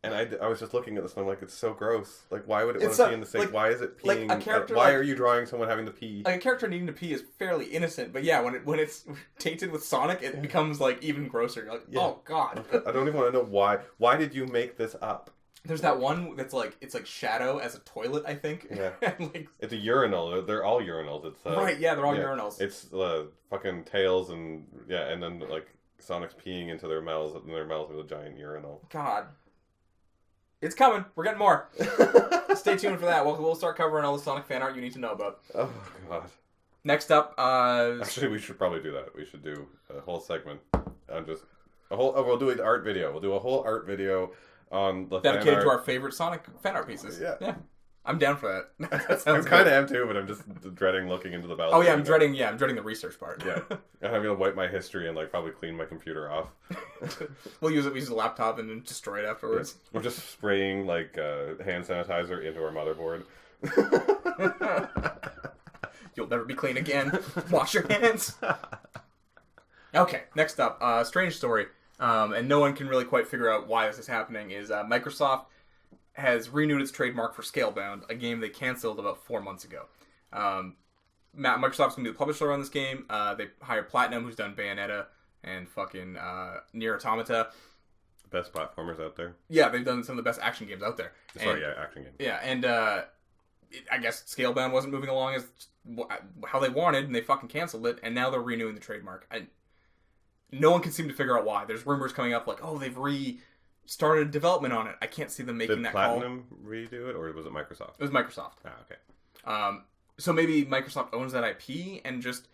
and I was just looking at this, and I'm like, it's so gross. Like, why would it want to pee in the sink? Like, why is it peeing? Like a character, why are you drawing someone having to pee? Like, a character needing to pee is fairly innocent, but yeah, when it's tainted with Sonic, it becomes, like, even grosser. You're like, oh, God. I don't even want to know why. Why did you make this up? There's that one that's like, it's like Shadow as a toilet, I think. Yeah. Like, it's a urinal. They're all urinals. It's right, yeah, they're all urinals. It's fucking tails and then like Sonic's peeing into their mouths, and their mouths are a giant urinal. God. It's coming. We're getting more. Stay tuned for that. We'll start covering all the Sonic fan art you need to know about. Oh, God. Next up, actually, we should probably do that. We should do a whole segment on just we'll do an art video. We'll do a whole art video on the dedicated to our favorite Sonic fan art pieces. Yeah. I'm down for that. That I kind of am too, but I'm just dreading looking into the balance. Oh yeah, I'm dreading the research part. Yeah, and I'm gonna wipe my history and like probably clean my computer off. We use a laptop and then destroy it afterwards. Yeah. We're just spraying like hand sanitizer into our motherboard. You'll never be clean again. Wash your hands. Okay, next up, strange story. And no one can really quite figure out why this is happening, is Microsoft has renewed its trademark for Scalebound, a game they canceled about 4 months ago. Microsoft's going to be the publisher on this game. They hired Platinum, who's done Bayonetta and fucking Nier Automata. Best platformers out there. Yeah, they've done some of the best action games out there. Action games. Yeah, and I guess Scalebound wasn't moving along as how they wanted, and they fucking canceled it, and now they're renewing the trademark. No one can seem to figure out why. There's rumors coming up like, oh, they've restarted development on it. I can't see them making that call. Did Platinum redo it, or was it Microsoft? It was Microsoft. Ah, okay. So maybe Microsoft owns that IP and just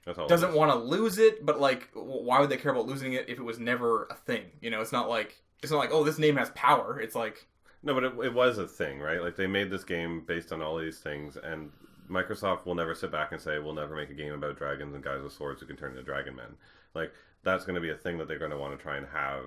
doesn't want to lose it, but like, why would they care about losing it if it was never a thing? You know, it's not like, oh, this name has power. It's like... No, but it was a thing, right? Like, they made this game based on all these things, and Microsoft will never sit back and say, we'll never make a game about dragons and guys with swords who can turn into dragon men. Like, that's going to be a thing that they're going to want to try and have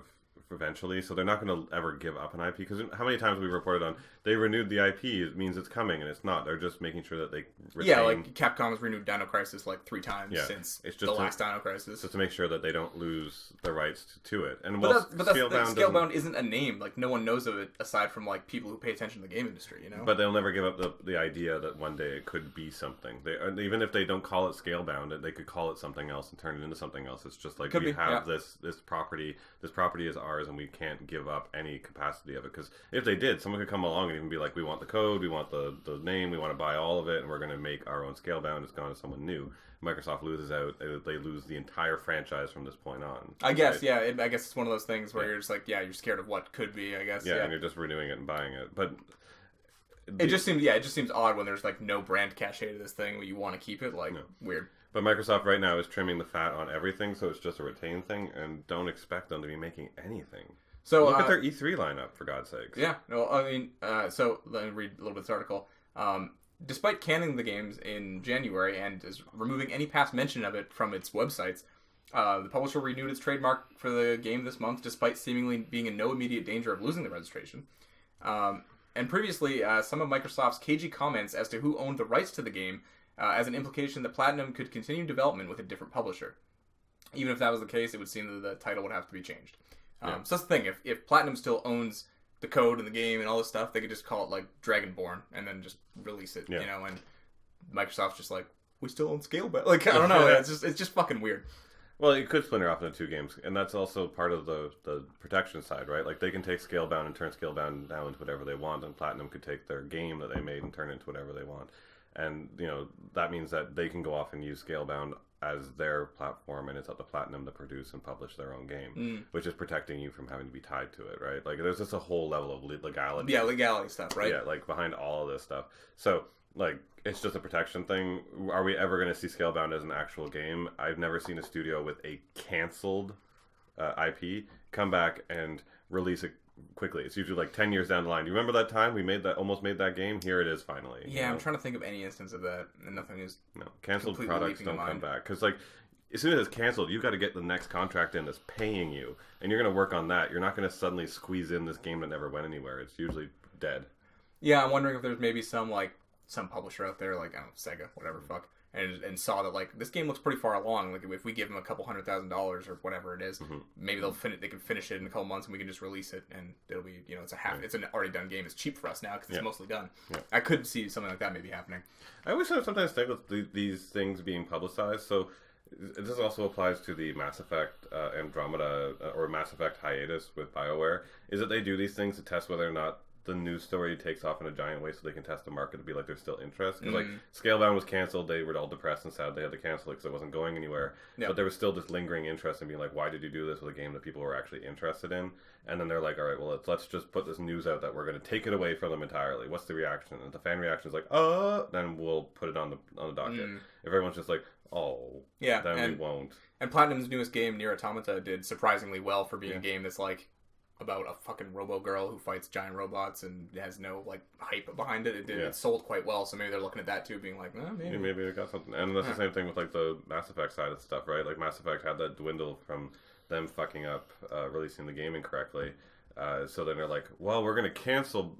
eventually, so they're not going to ever give up an IP. Because how many times we reported on they renewed the IP, it means it's coming, and it's not. They're just making sure that they retain... Yeah, like Capcom's renewed Dino Crisis like 3 times since it's the last Dino Crisis. Just to make sure that they don't lose the rights to it. And but Scalebound isn't a name. Like, no one knows of it aside from like people who pay attention to the game industry, you know? But they'll never give up the idea that one day it could be something. Even if they don't call it Scalebound, they could call it something else and turn it into something else. It's just like we have this property. This property is ours, and we can't give up any capacity of it. Because if they did, someone could come along and even be like, we want the code, we want the name, we want to buy all of it, and we're going to make our own Scalebound. It's gone to someone new. Microsoft loses out. They lose the entire franchise from this point on. I guess, right? I guess it's one of those things where you're just like, you're scared of what could be, I guess. Yeah, and you're just renewing it and buying it. But it just seems odd when there's like no brand cachet to this thing, but you want to keep it, weird. But Microsoft right now is trimming the fat on everything, so it's just a retained thing, and don't expect them to be making anything. So look at their E3 lineup, for God's sakes. Yeah, no, I mean, so let me read a little bit of this article. Despite canning the games in January and is removing any past mention of it from its websites, the publisher renewed its trademark for the game this month, despite seemingly being in no immediate danger of losing the registration. And previously, some of Microsoft's cagey comments as to who owned the rights to the game as an implication that Platinum could continue development with a different publisher. Even if that was the case, it would seem that the title would have to be changed. So that's the thing. If Platinum still owns the code and the game and all this stuff, they could just call it like Dragonborn and then just release it, you know. And Microsoft's just like, we still own Scalebound. Like, I don't know. It's just fucking weird. Well, it could splinter off into 2 games, and that's also part of the protection side, right? Like, they can take Scalebound and turn Scalebound now into whatever they want, and Platinum could take their game that they made and turn it into whatever they want. And, you know, that means that they can go off and use Scalebound as their platform, and it's up to Platinum to produce and publish their own game, which is protecting you from having to be tied to it, right? Like, there's just a whole level of legality. Yeah, legality stuff, right? Yeah, like, behind all of this stuff. So, like, it's just a protection thing. Are we ever going to see Scalebound as an actual game? I've never seen a studio with a canceled IP come back and release it quickly. It's usually like 10 years down the line. Do you remember that time we almost made that game? Here it is finally. Yeah, I'm trying to think of any instance of that, and nothing is. No, canceled products don't come back because like as soon as it's canceled, you've got to get the next contract in that's paying you, and you're going to work on that. You're not going to suddenly squeeze in this game that never went anywhere. It's usually dead. Yeah, I'm wondering if there's maybe some publisher out there, like, I don't know, Sega, whatever, fuck, and saw that, like, this game looks pretty far along. Like, if we give them a couple $100,000 or whatever it is, maybe they can finish it in a couple months and we can just release it, and it'll be, you know, it's an already done game. It's cheap for us now because it's mostly done. Yeah. I could see something like that maybe happening. I always sometimes think with these things being publicized, so this also applies to the Mass Effect Andromeda or Mass Effect hiatus with BioWare, is that they do these things to test whether or not the news story takes off in a giant way so they can test the market to be like there's still interest. Because like Scalebound was canceled, they were all depressed and sad they had to cancel it because it wasn't going anywhere. Yeah. But there was still this lingering interest in being like, why did you do this with a game that people were actually interested in? And then they're like, all right, well, let's just put this news out that we're going to take it away from them entirely. What's the reaction? And if the fan reaction is like, then we'll put it on the docket. If everyone's just like, then we won't. And Platinum's newest game, Nier Automata, did surprisingly well for being a game that's like about a fucking robo girl who fights giant robots and has no like hype behind it. It sold quite well, so maybe they're looking at that too, being like, maybe they got something. And that's the same thing with like the Mass Effect side of stuff, right? Like Mass Effect had that dwindle from them fucking up releasing the game incorrectly. So then they're like, well, we're going to cancel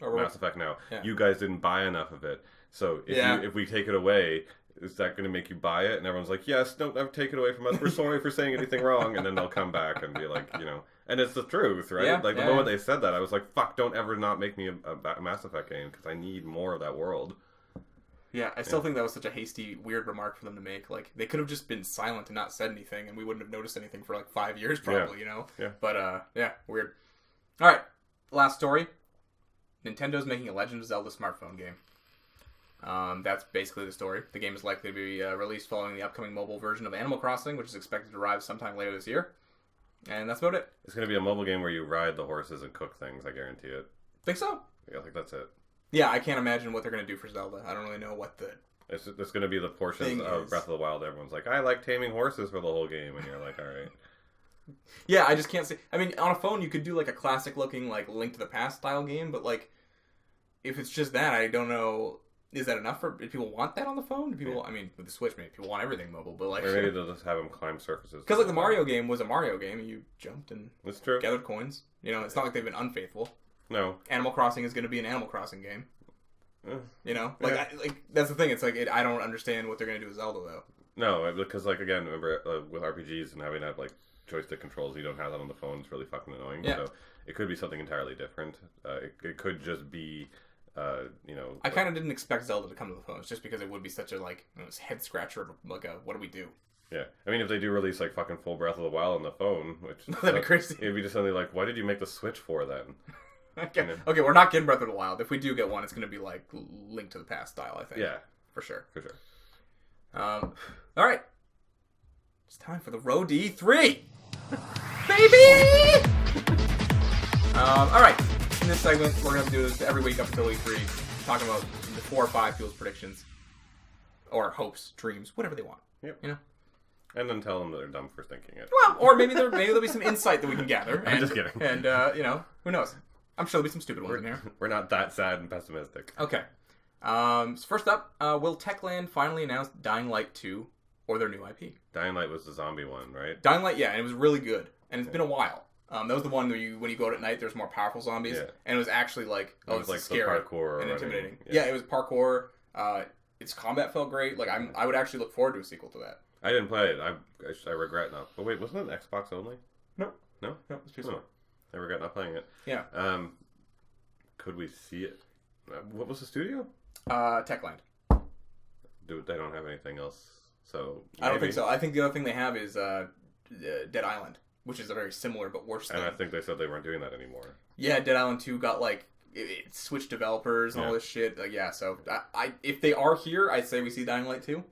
Mass Effect now. Yeah. You guys didn't buy enough of it. So if we take it away, is that going to make you buy it? And everyone's like, yes, don't ever take it away from us. We're sorry for saying anything wrong. And then they'll come back and be like, you know. And it's the truth, right? Yeah, like the moment they said that, I was like, fuck, don't ever not make me a Mass Effect game because I need more of that world. Yeah, I still think that was such a hasty, weird remark for them to make. Like, they could have just been silent and not said anything, and we wouldn't have noticed anything for like 5 years probably, you know? Yeah. But, weird. All right, last story. Nintendo's making a Legend of Zelda smartphone game. That's basically the story. The game is likely to be released following the upcoming mobile version of Animal Crossing, which is expected to arrive sometime later this year. And that's about it. It's going to be a mobile game where you ride the horses and cook things, I guarantee it. Think so? Yeah, I think that's it. Yeah, I can't imagine what they're going to do for Zelda. I don't really know what the... It's going to be the portions of Breath of the Wild. Everyone's like, I like taming horses for the whole game. And you're like, all right. Yeah, I just can't see... I mean, on a phone, you could do like a classic-looking, like, Link to the Past style game, but like, if it's just that, I don't know... Is that enough do people want that on the phone? Do people? I mean, with the Switch, maybe people want everything mobile, but like, or maybe they'll just have them climb surfaces. Because like the Mario game was a Mario game, and you jumped and that's true. Gathered coins. You know, it's not like they've been unfaithful. No. Animal Crossing is going to be an Animal Crossing game. You know, like Yeah. that's the thing. It's like I don't understand what they're going to do with Zelda though. No, because like again, remember with RPGs and having that like joystick controls, you don't have that on the phone. It's really fucking annoying. Yeah. So it could be something entirely different. It could just be, you know. I kind of didn't expect Zelda to come to the phones just because it would be such a like head scratcher. Like what do we do? Yeah, I mean, if they do release like fucking full Breath of the Wild on the phone, which That'd be crazy. It'd be just something like, why did you make the Switch for then? Okay. Okay, we're not getting Breath of the Wild. If we do get one, it's going to be like Link to the Past style, I think. Yeah, for sure. For sure. All right, it's time for the Road to E3, baby. All right, in this segment, we're going to do this every week up until E3, talking about the 4 or 5 people's predictions, or hopes, dreams, whatever they want. Yep. You know. And then tell them that they're dumb for thinking it. Well, or maybe there'll be some insight that we can gather. I'm just kidding. And you know, who knows? I'm sure there'll be some stupid ones in here. We're not that sad and pessimistic. Okay. So first up, will Techland finally announce Dying Light 2 or their new IP? Dying Light was the zombie one, right? Dying Light, yeah, and it was really good. And it's been a while. That was the one where when you go out at night, there's more powerful zombies. Yeah. And it was actually like, was like scary the parkour and intimidating. running. Yeah, it was parkour. Its combat felt great. Like I would actually look forward to a sequel to that. I didn't play it. I regret not. But wait, wasn't it Xbox only? No. No? No, it's PS4. I regret not playing it. Yeah. Could we see it? What was the studio? Techland. They don't have anything else, so I don't think so. I think the other thing they have is Dead Island, which is a very similar but worse thing. And I think they said they weren't doing that anymore. Yeah, Dead Island 2 got like it switched developers and all this shit. Like, yeah, so I if they are here, I'd say we see Dying Light 2.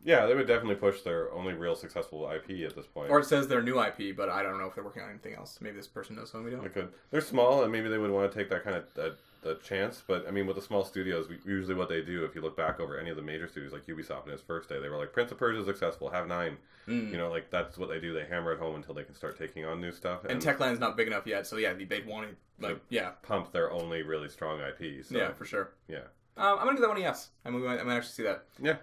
Yeah, they would definitely push their only real successful IP at this point. Or it says their new IP, but I don't know if they're working on anything else. Maybe this person knows something we don't. They could. They're small, and maybe they would want to take that kind of that chance. But I mean, with the small studios, usually what they do, if you look back over any of the major studios, like Ubisoft in its first day, they were like, Prince of Persia is successful, have 9. You know, like that's what they do. They hammer it home until they can start taking on new stuff. And Techland's not big enough yet, so yeah, they'd want to pump their only really strong IP. So, yeah, for sure. Yeah. I'm gonna give that one a yes. I might actually see that. Yeah.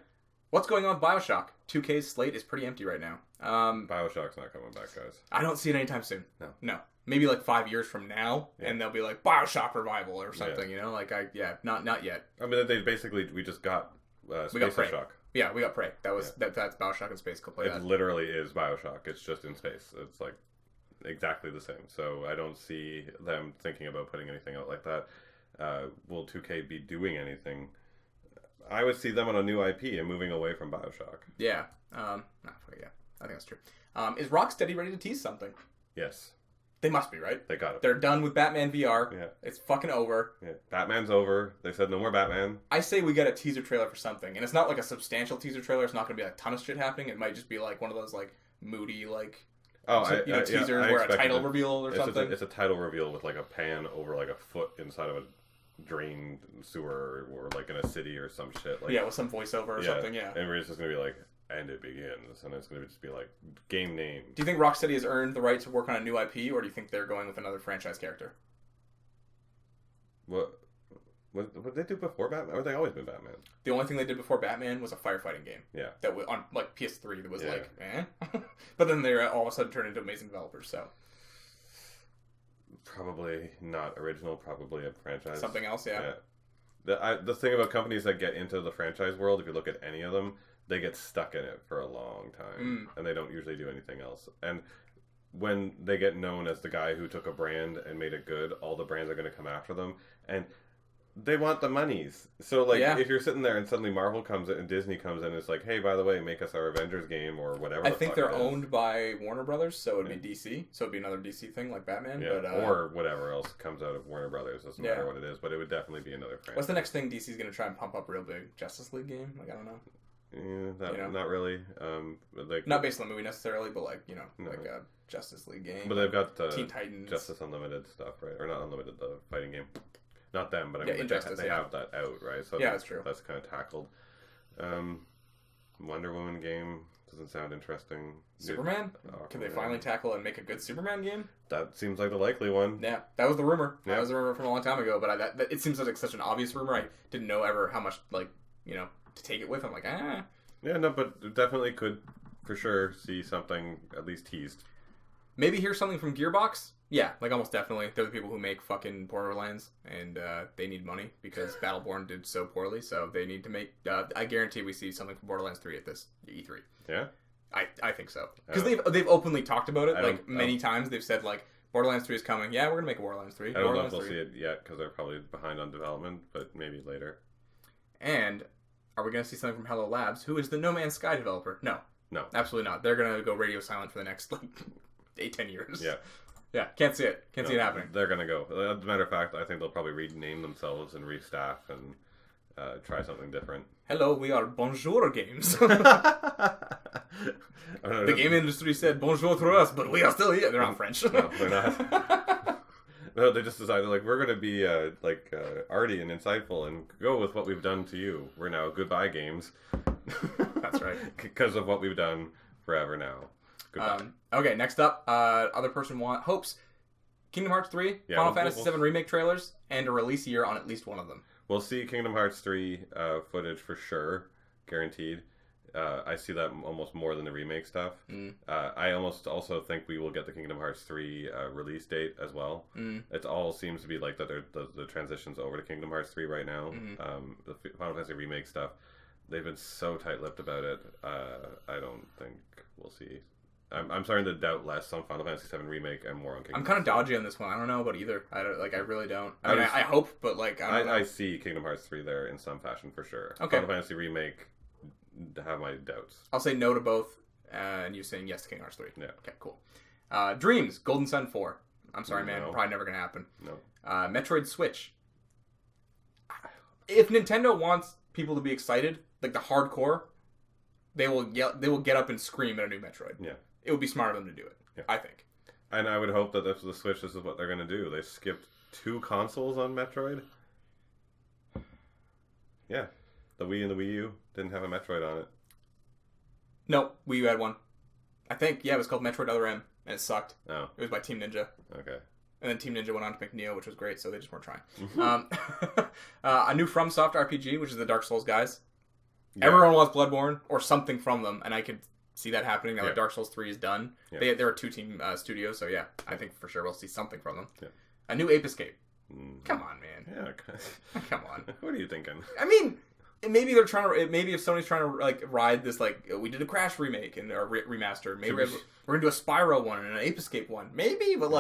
What's going on with BioShock? 2K's slate is pretty empty right now. BioShock's not coming back, guys. I don't see it anytime soon. No. Maybe like 5 years from now, and they'll be like BioShock Revival or something. You know, like not yet. I mean, we just got Space Shock. Yeah, we got Prey. That's BioShock in space. Go play that. It literally is BioShock. It's just in space. It's like exactly the same. So I don't see them thinking about putting anything out like that. Will 2K be doing anything? I would see them on a new IP and moving away from BioShock. Yeah. I think that's true. Is Rocksteady ready to tease something? Yes. They must be, right? They got it. They're done with Batman VR. Yeah. It's fucking over. Yeah. Batman's over. They said no more Batman. I say we get a teaser trailer for something. And it's not like a substantial teaser trailer. It's not going to be like a ton of shit happening. It might just be like one of those like moody like teasers where a title reveal or something. It's a title reveal with like a pan over like a foot inside of a drain sewer or like in a city or some shit. Like, with some voiceover or something, yeah. And we're just going to be like, and it begins. And it's going to just be like, game name. Do you think Rocksteady has earned the right to work on a new IP, or do you think they're going with another franchise character? What did they do before Batman? Or they always been Batman? The only thing they did before Batman was a firefighting game. Yeah. That was on like PS3 that was like, eh? But then they all of a sudden turned into amazing developers, so. Probably not original, probably a franchise. Something else, yeah. The thing about companies that get into the franchise world, if you look at any of them, they get stuck in it for a long time. And they don't usually do anything else. And when they get known as the guy who took a brand and made it good, all the brands are going to come after them. And they want the monies. So, like, if you're sitting there and suddenly Marvel comes in and Disney comes in and it's like, hey, by the way, make us our Avengers game or whatever. I think they're owned by Warner Brothers, so it'd be DC. So it'd be another DC thing like Batman. Yeah, but, or whatever else comes out of Warner Brothers. Doesn't matter what it is, but it would definitely be another franchise. What's the next thing DC's going to try and pump up real big? Justice League game? Like, I don't know. Yeah, not really. Not based on the movie necessarily, but like, like a Justice League game. But they've got Teen Titans. Justice Unlimited stuff, right? Or not Unlimited, the fighting game. Not them, but I mean, Injustice, they have that out, right? So that's true. That's kind of tackled. Wonder Woman game, Doesn't sound interesting. Superman? Can they finally tackle and make a good Superman game? That seems like the likely one. Yeah, that was the rumor. Yeah. That was the rumor from a long time ago, but it seems like such an obvious rumor. I didn't know ever how much, to take it with. I'm like, ah. Yeah, no, but definitely could, for sure, see something at least teased. Maybe hear something from Gearbox? Yeah, almost definitely. They're the people who make fucking Borderlands, and they need money because Battleborn did so poorly, so they need to make... I guarantee we see something from Borderlands 3 at this E3. Yeah? I think so. Because they've openly talked about it, many times. They've said, Borderlands 3 is coming. Yeah, we're going to make a Borderlands 3. I don't know if they'll see it yet, because they're probably behind on development, but maybe later. And are we going to see something from Hello Labs, who is the No Man's Sky developer? No. No. Absolutely not. They're going to go radio silent for the next, 8-10 years. Yeah. Yeah, can't see it. Can't see it happening. They're going to go. As a matter of fact, I think they'll probably rename themselves and restaff and try something different. Hello, we are Bonjour Games. The game industry said bonjour to us, but we are still here. They're not French. No, they're not. No, they just decided, we're going to be, arty and insightful and go with what we've done to you. We're now Goodbye Games. That's right. Because of what we've done forever now. Goodbye. Okay, next up, other person hopes Kingdom Hearts 3, Final Fantasy 7 Remake trailers, and a release year on at least one of them. We'll see Kingdom Hearts 3 footage for sure, guaranteed. I see that almost more than the remake stuff. I almost also think we will get the Kingdom Hearts 3 release date as well. It all seems to be like that. The transitions over to Kingdom Hearts 3 right now. The Final Fantasy remake stuff, they've been so tight-lipped about it. I don't think we'll see. I'm starting to doubt less on Final Fantasy 7 remake and more on Kingdom. I'm kind of dodgy on this one. I don't know about either. I really don't. I hope, but I don't know. I see Kingdom Hearts 3 there in some fashion for sure. Okay. Final Fantasy remake, have my doubts. I'll say no to both, and you saying yes to Kingdom Hearts 3. Yeah. Okay, cool. Dreams, Golden Sun 4. I'm sorry, man. No. Probably never gonna happen. No. Metroid Switch. If Nintendo wants people to be excited, the hardcore, they will get up and scream at a new Metroid. Yeah. It would be smart of them to do it. Yeah. I think. And I would hope that if the Switch, this is what they're going to do. They skipped 2 consoles on Metroid. Yeah. The Wii and the Wii U didn't have a Metroid on it. No, Wii U had one. I think, yeah, it was called Metroid Other M, and it sucked. Oh. It was by Team Ninja. Okay. And then Team Ninja went on to make Neo, which was great, so they just weren't trying. A new FromSoft RPG, which is the Dark Souls guys. Yeah. Everyone wants Bloodborne, or something from them, and I could see that happening now that Dark Souls 3 is done. Yeah. There are 2-team studios, so yeah, I think for sure we'll see something from them. Yeah. A new Ape Escape. Come on, man. Yeah. Come on. What are you thinking? I mean, maybe they're trying to. Maybe if Sony's trying to ride this, we did a Crash remake and or remaster. Maybe we're gonna do a Spyro one and an Ape Escape one. Maybe, but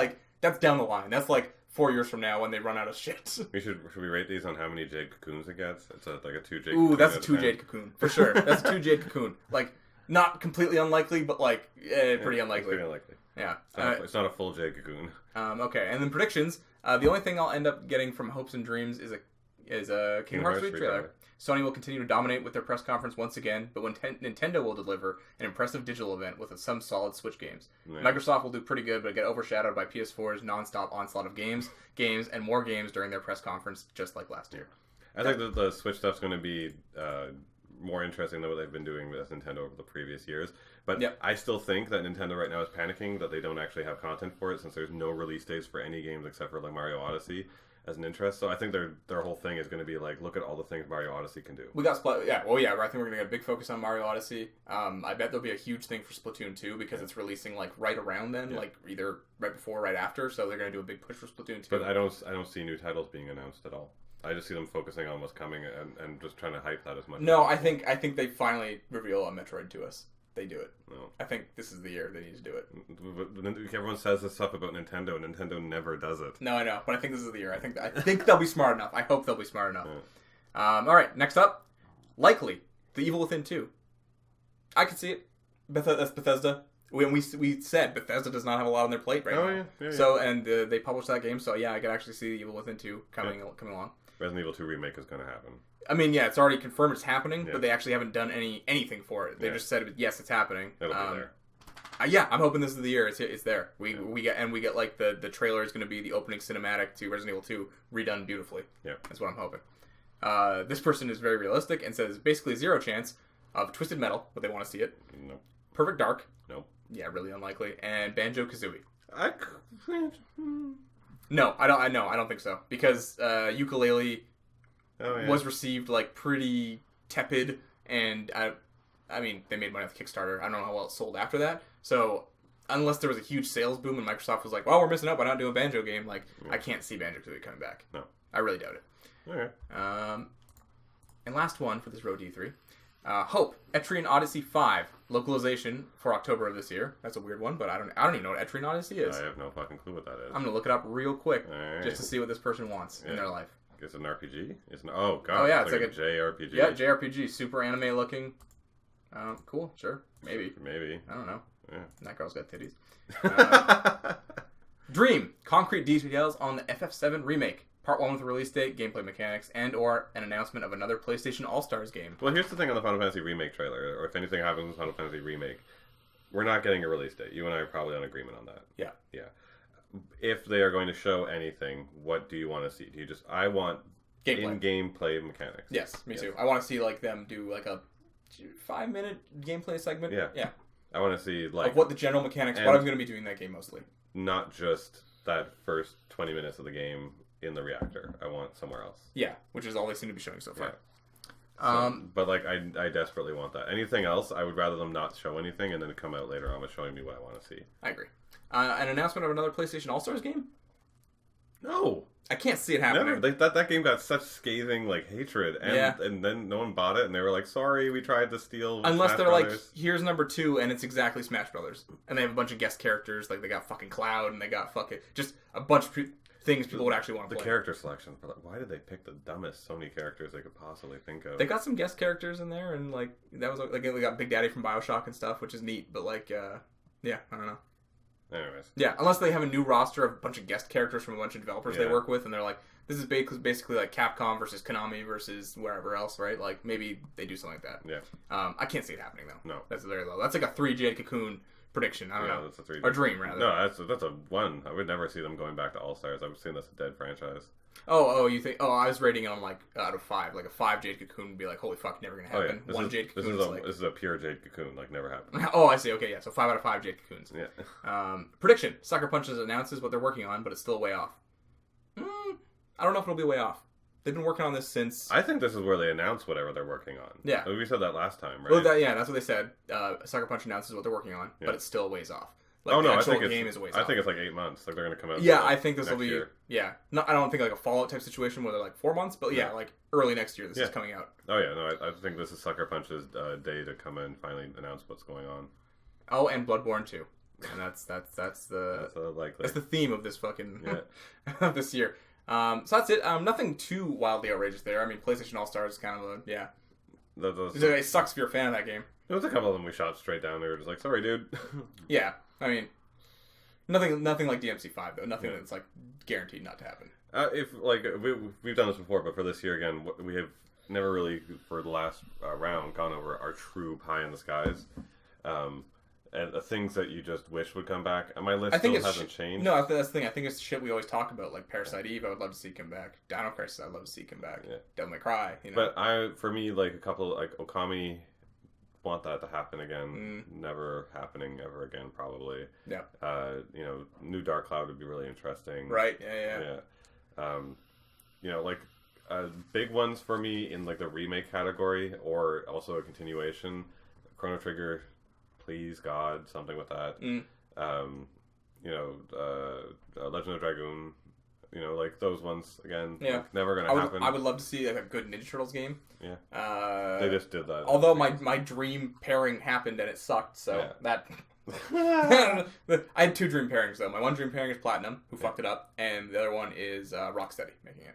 that's down the line. That's 4 years from now when they run out of shit. Should we rate these on how many Jade Cocoons it gets? It's a 2 Jade. Ooh, that's a 2 Jade Cocoon for sure. That's a 2 Jade Cocoon. Not completely unlikely, but pretty unlikely. It's pretty unlikely. Yeah. It's not a full Jade Cocoon. Okay, and then predictions. The only thing I'll end up getting from Hopes and Dreams is a Kingdom Hearts 3 trailer. Sony will continue to dominate with their press conference once again, but when Nintendo will deliver an impressive digital event with some solid Switch games. Yeah. Microsoft will do pretty good, but get overshadowed by PS4's non-stop onslaught of games, and more games during their press conference, just like last year. I think that the Switch stuff's going to be more interesting than what they've been doing with Nintendo over the previous years. But I still think that Nintendo right now is panicking that they don't actually have content for it, since there's no release dates for any games except for Mario Odyssey as an interest. So I think their whole thing is going to be look at all the things Mario Odyssey can do. We got I think we're going to get a big focus on Mario Odyssey. I bet there'll be a huge thing for Splatoon 2 because it's releasing right around then, either right before or right after. So they're going to do a big push for Splatoon 2. But I don't see new titles being announced at all. I just see them focusing on what's coming and just trying to hype that as much. No, I think they finally reveal a Metroid to us. They do it. No. I think this is the year they need to do it. Everyone says this stuff about Nintendo, and Nintendo never does it. No, I know, but I think this is the year. I think they'll be smart enough. I hope they'll be smart enough. Yeah. All right, next up, likely The Evil Within 2. I can see it. That's Bethesda. We said Bethesda does not have a lot on their plate right now. Yeah. So and they published that game, so yeah, I could actually see The Evil Within 2 coming along. Resident Evil 2 Remake is going to happen. I mean, yeah, it's already confirmed it's happening, but they actually haven't done anything for it. They just said, yes, it's happening. It'll be there. Yeah, I'm hoping this is the year. It's there. We get the trailer is going to be the opening cinematic to Resident Evil 2 redone beautifully. Yeah, that's what I'm hoping. This person is very realistic and says basically zero chance of Twisted Metal, but they want to see it. Nope. Perfect Dark. Nope. Yeah, really unlikely. And Banjo-Kazooie. Oh, No, I don't think so. Because Yooka-Laylee was received like pretty tepid, and I mean, they made money off Kickstarter. I don't know how well it sold after that. So unless there was a huge sales boom and Microsoft was like, well, we're missing out by not doing a Banjo game, like, I can't see Banjo-Kazooie coming back. No. I really doubt it. Okay. And last one for this Road D3. Hope, Etrian Odyssey 5, localization for October of this year. That's a weird one, but I don't even know what Etrian Odyssey is. I have no fucking clue what that is. I'm gonna look it up real quick Right. just to see what this person wants in their life. Is it an RPG? Oh god. Oh yeah, it's like a JRPG. Yeah, JRPG, super anime looking. Cool, sure, maybe. I don't know. Yeah. That girl's got titties. Dream, concrete details on the FF7 remake. Part 1 with a release date, gameplay mechanics, and or an announcement of another PlayStation All-Stars game. Well, here's the thing on the Final Fantasy Remake trailer, or if anything happens with Final Fantasy Remake, we're not getting a release date. You and I are probably on agreement on that. Yeah. Yeah. If they are going to show anything, what do you want to see? Do you just... I want in-game play mechanics. Yes, me too. I want to see like them do like a 5-minute gameplay segment. Yeah. Yeah. I want to see like... Of what the general mechanics, what I'm going to be doing in that game mostly. Not just that first 20 minutes of the game in the reactor. I want somewhere else. Yeah, which is all they seem to be showing so far. Yeah. But like, I desperately want that. Anything else, I would rather them not show anything and then come out later on with showing me what I want to see. I agree. An announcement of another PlayStation All-Stars game? No. I can't see it happening. Never. That game got such scathing like hatred, and then no one bought it, and they were like, "Sorry, we tried to steal." Unless Smash they're Brothers. like, "Here's number 2," and it's exactly Smash Brothers, and they have a bunch of guest characters, like they got fucking Cloud, and they got fucking just a bunch of things people would actually want to play. The character selection, but like, why did they pick the dumbest Sony characters they could possibly think of? They got some guest characters in there, and like that was like they got Big Daddy from BioShock and stuff, which is neat. But like, yeah, I don't know. Anyways, yeah, unless they have a new roster of a bunch of guest characters from a bunch of developers they work with, and they're like, this is basically like Capcom versus Konami versus wherever else, right? Like maybe they do something like that. Yeah. I can't see it happening though. No, that's very low. That's like a 3 Jade Cocoon prediction. I don't know. That's a 3. Or dream rather. No, that's a 1. I would never see them going back to All Stars. I would see this a dead franchise. Oh, you think? Oh, I was rating it on like out of 5. Like a 5 Jade Cocoon would be like, holy fuck, never gonna happen. Oh, yeah. 1 Jade Cocoon this is a pure Jade Cocoon, like never happened. Oh, I see. Okay, yeah. So 5 out of 5 Jade Cocoons. Yeah. Prediction: Sucker Punch announces what they're working on, but it's still way off. I don't know if it'll be way off. They've been working on this since... I think this is where they announce whatever they're working on. Yeah. We said that last time, right? Well, that's what they said. Sucker Punch announces what they're working on, but it's still ways off. Like, the I think game is ways I off. think it's like 8 months. Like they're going to come out. Yeah, I think this will be. Year. Yeah, no, I don't think like a Fallout type situation where they're like 4 months, but yeah, like early next year this is coming out. Oh yeah, no, I think this is Sucker Punch's day to come in and finally announce what's going on. Oh, and Bloodborne too, and that's the that's the theme of this fucking of this year. So that's it. Nothing too wildly outrageous there. I mean, PlayStation All Stars is kind of it sucks if you're a fan of that game. There was a couple of them we shot straight down. They were just like, "Sorry, dude." Yeah, I mean, nothing like DMC5 though. Nothing that's like guaranteed not to happen. If like we've done this before, but for this year again, we have never really for the last round gone over our true pie in the skies. And the things that you just wish would come back. And my list still hasn't changed. No, that's the thing. I think it's shit we always talk about, like Parasite Eve. I would love to see come back. Dino Crisis, I'd love to see come back. Yeah. Devil May Cry. You know? But for me, like a couple, like Okami, want that to happen again. Never happening ever again, probably. Yeah. New Dark Cloud would be really interesting. Right. Yeah. Like big ones for me in like the remake category, or also a continuation. Chrono Trigger. Please, God, something with that. Legend of Dragoon. Like those ones again. Yeah, like, never gonna happen. I would love to see like a good Ninja Turtles game. Yeah. They just did that. Although my dream pairing happened and it sucked, so that. I had 2 dream pairings though. My one dream pairing is Platinum, who fucked it up, and the other one is Rocksteady making it.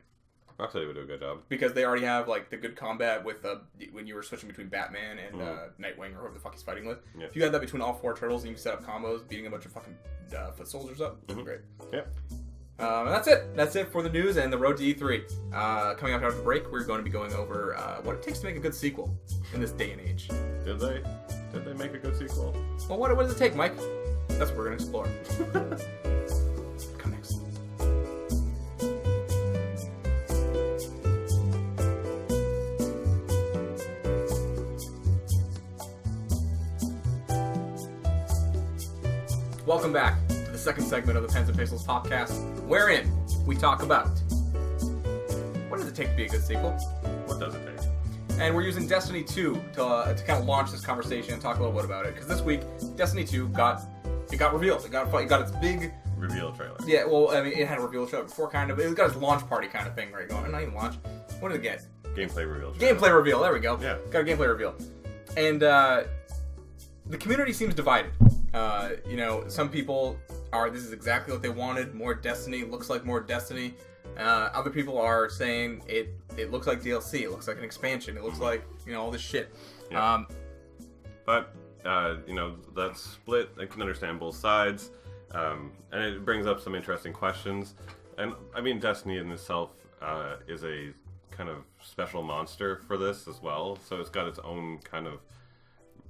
Rocksteady would do a good job because they already have like the good combat with when you were switching between Batman and Nightwing or whoever the fuck he's fighting with. Yeah. If you had that between all 4 turtles and you can set up combos, beating a bunch of fucking foot soldiers up, great. Yep. And that's it. That's it for the news and the road to E3. Coming up after the break, we're going to be going over what it takes to make a good sequel in this day and age. Did they make a good sequel? Well, what does it take, Mike? That's what we're going to explore. Come next. Welcome back to the second segment of the Pens and Pixels Popcast, wherein we talk about what does it take to be a good sequel? What does it take? And we're using Destiny 2 to kind of launch this conversation and talk a little bit about it. Because this week, Destiny 2 got revealed. It got its big Reveal trailer. Yeah, well, I mean, it had a reveal trailer before, kind of. It got its launch party kind of thing, right? Going, not even launch. What did it get? Gameplay reveal trailer. Gameplay reveal. There we go. Yeah. Got a gameplay reveal. And the community seems divided. Some people are, this is exactly what they wanted. More Destiny. Looks like more Destiny. Other people are saying it looks like DLC. It looks like an expansion. It looks like, all this shit. Yeah. But that split, I can understand both sides. And it brings up some interesting questions. And, I mean, Destiny in itself is a kind of special monster for this as well. So it's got its own kind of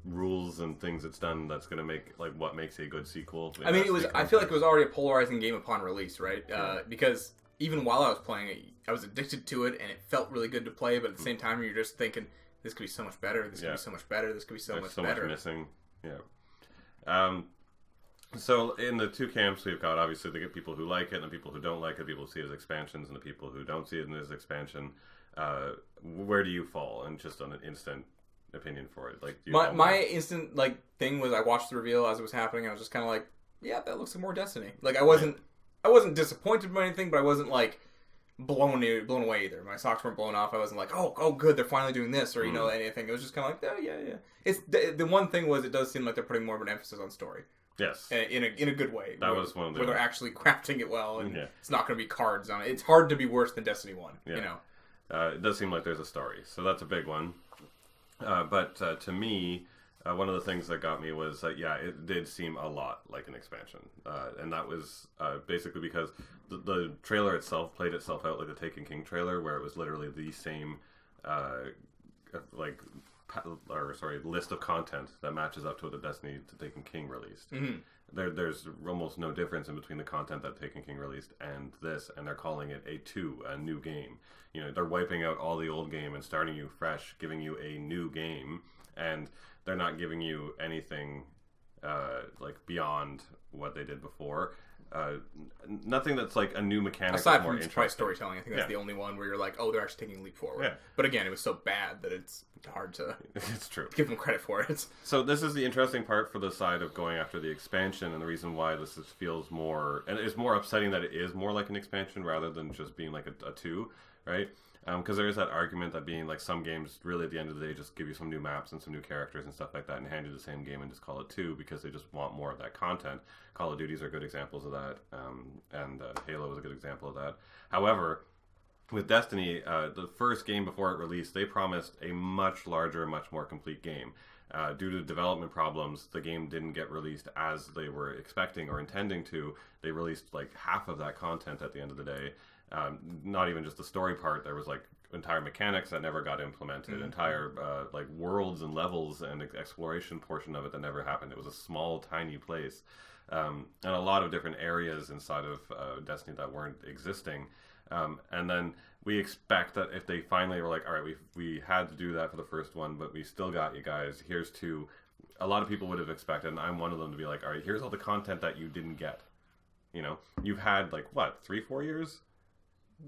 rules and things it's done that's going to make, like, what makes a good sequel. I mean, I feel like it was already a polarizing game upon release, right? Because even while I was playing it, I was addicted to it, and it felt really good to play, but at the same time, you're just thinking, this could be so much better, this could be so much better, this could be so much better. Much missing, yeah. So in the two camps, we've got obviously the people who like it and the people who don't like it, people who see it as expansions and the people who don't see it as expansion. Where do you fall? And just on an instant opinion for it, like my instant thing was I watched the reveal as it was happening. I was just kind of like, yeah, that looks like more Destiny. Like I wasn't disappointed by anything, but I wasn't like blown away either. My socks weren't blown off. I wasn't like, oh good, they're finally doing this or anything. It was just kind of like, oh yeah. It's the one thing was it does seem like they're putting more of an emphasis on story. Yes, in a good way. That was one of the where they're actually crafting it well, and it's not going to be cards on it. It's hard to be worse than Destiny 1. Yeah. It does seem like there's a story, so that's a big one. But to me, one of the things that got me was that it did seem a lot like an expansion, and that was basically because the trailer itself played itself out like the Taken King trailer, where it was literally the same list of content that matches up to what the Destiny to Taken King released. Mm-hmm. There's almost no difference in between the content that Taken King released and this, and they're calling it a new game. They're wiping out all the old game and starting you fresh, giving you a new game, and they're not giving you anything beyond what they did before. Nothing that's like a new mechanic. Aside more from price storytelling, I think that's the only one where you're like, oh, they're actually taking a leap forward. Yeah. But again, it was so bad that it's hard to it's true. give them credit for it. So this is the interesting part for the side of going after the expansion, and the reason why this feels more, and it's more upsetting that it is more like an expansion rather than just being like a 2, right? Because there is that argument that being like some games really at the end of the day just give you some new maps and some new characters and stuff like that and hand you the same game and just call it 2 because they just want more of that content. Call of Duties are good examples of that, and Halo is a good example of that. However, with Destiny, the first game before it released, they promised a much larger, much more complete game. Due to development problems, the game didn't get released as they were expecting or intending to. They released like half of that content at the end of the day. Not even just the story part. There was like entire mechanics that never got implemented, entire like worlds and levels and exploration portion of it that never happened. It was a small, tiny place, and a lot of different areas inside of Destiny that weren't existing. And then we expect that if they finally were like, all right, we had to do that for the first one, but we still got you guys. Here's 2. A lot of people would have expected, and I'm one of them, to be like, all right, here's all the content that you didn't get. You've had like what, 3-4 years?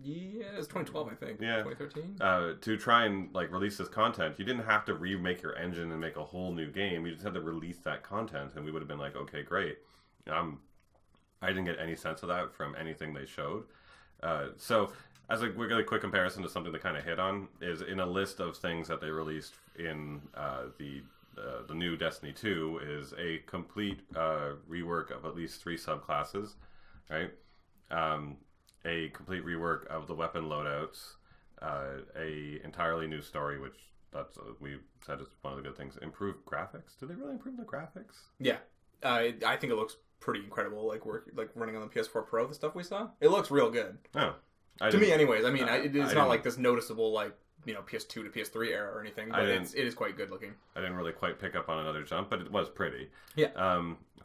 Yeah, it was 2012, I think. Yeah. 2013? To try and like release this content, you didn't have to remake your engine and make a whole new game. You just had to release that content, and we would have been like, okay, great. I didn't get any sense of that from anything they showed. So, as a really quick comparison to something they kind of hit on, is in a list of things that they released in the new Destiny 2 is a complete rework of at least 3 subclasses, right? A complete rework of the weapon loadouts, a entirely new story, which that's we said is one of the good things. Improved graphics. Did they really improve the graphics? Yeah, I think it looks pretty incredible. Like running on the PS4 Pro, the stuff we saw, it looks real good. Oh, to me, anyways. I mean, it's not like this noticeable like PS2 to PS3 era or anything, but it is quite good looking. I didn't really quite pick up on another jump, but it was pretty. Yeah.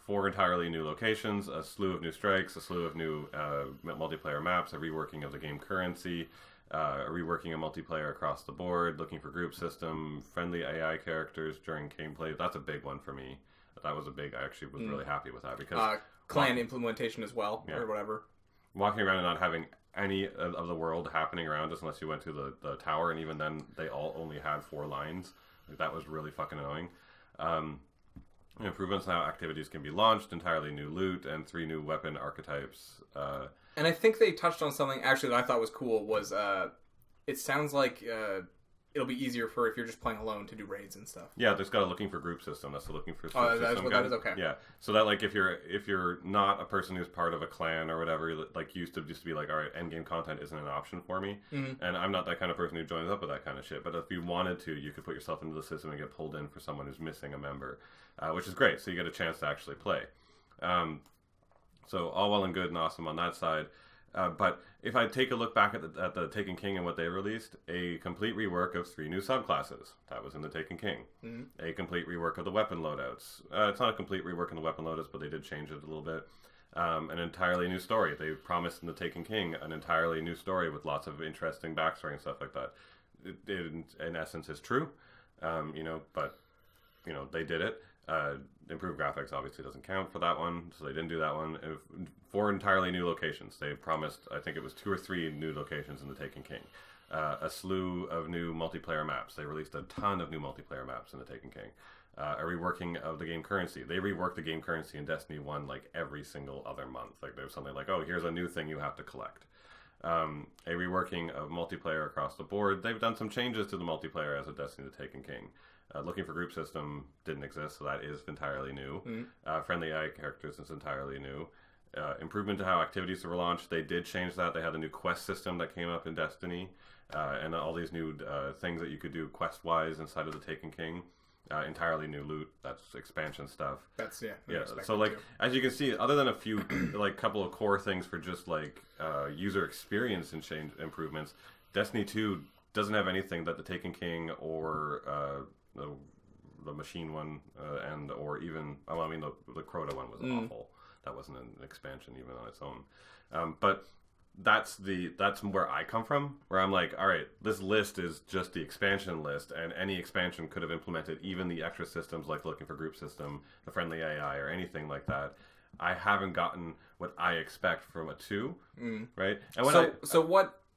4 entirely new locations, a slew of new strikes, a slew of new multiplayer maps, a reworking of the game currency, a reworking of multiplayer across the board, looking for group system, friendly AI characters during gameplay. That's a big one for me. That was a big. I actually was really happy with that because clan implementation as well, or whatever. Walking around and not having any of the world happening around us unless you went to the tower, and even then they all only had 4 lines. Like, that was really fucking annoying. Improvements now, activities can be launched, entirely new loot, and 3 new weapon archetypes. And I think they touched on something actually that I thought was cool. Was it sounds like it'll be easier for if you're just playing alone to do raids and stuff. Yeah, there's got a looking for group system. That's the looking for system. That is okay. Yeah, so that like if you're not a person who's part of a clan or whatever, like used to be like, all right, end game content isn't an option for me, and I'm not that kind of person who joins up with that kind of shit. But if you wanted to, you could put yourself into the system and get pulled in for someone who's missing a member, which is great. So you get a chance to actually play. So all well and good and awesome on that side. But if I take a look back at the Taken King and what they released, a complete rework of 3 new subclasses. That was in the Taken King. A complete rework of the weapon loadouts. It's not a complete rework in the weapon loadouts, but they did change it a little bit. An entirely new story. They promised in the Taken King an entirely new story with lots of interesting backstory and stuff like that. It in essence is true, but they did it. Improved graphics obviously doesn't count for that one, so they didn't do that one. 4 entirely new locations. They promised, I think it was 2 or 3 new locations in the Taken King. A slew of new multiplayer maps. They released a ton of new multiplayer maps in the Taken King. A reworking of the game currency. They reworked the game currency in Destiny 1 like every single other month. Like there's something like, oh, here's a new thing you have to collect. A reworking of multiplayer across the board. They've done some changes to the multiplayer as a Destiny the Taken King. Looking for group system didn't exist, so that is entirely new. Friendly AI characters is entirely new. Improvement to how activities were launched. They did change that. They had a new quest system that came up in Destiny, and all these new things that you could do quest-wise inside of the Taken King. Entirely new loot. That's expansion stuff. That's yeah. So like as you can see, other than a few like couple of core things for just like user experience and change improvements, Destiny 2 doesn't have anything that the Taken King or the machine one and or even the Crota one was awful. That wasn't an expansion even on its own. But that's where I come from, where I'm like, all right, this list is just the expansion list, and any expansion could have implemented even the extra systems like looking for group system, the friendly AI, or anything like that. I haven't gotten what I expect from a 2, right? And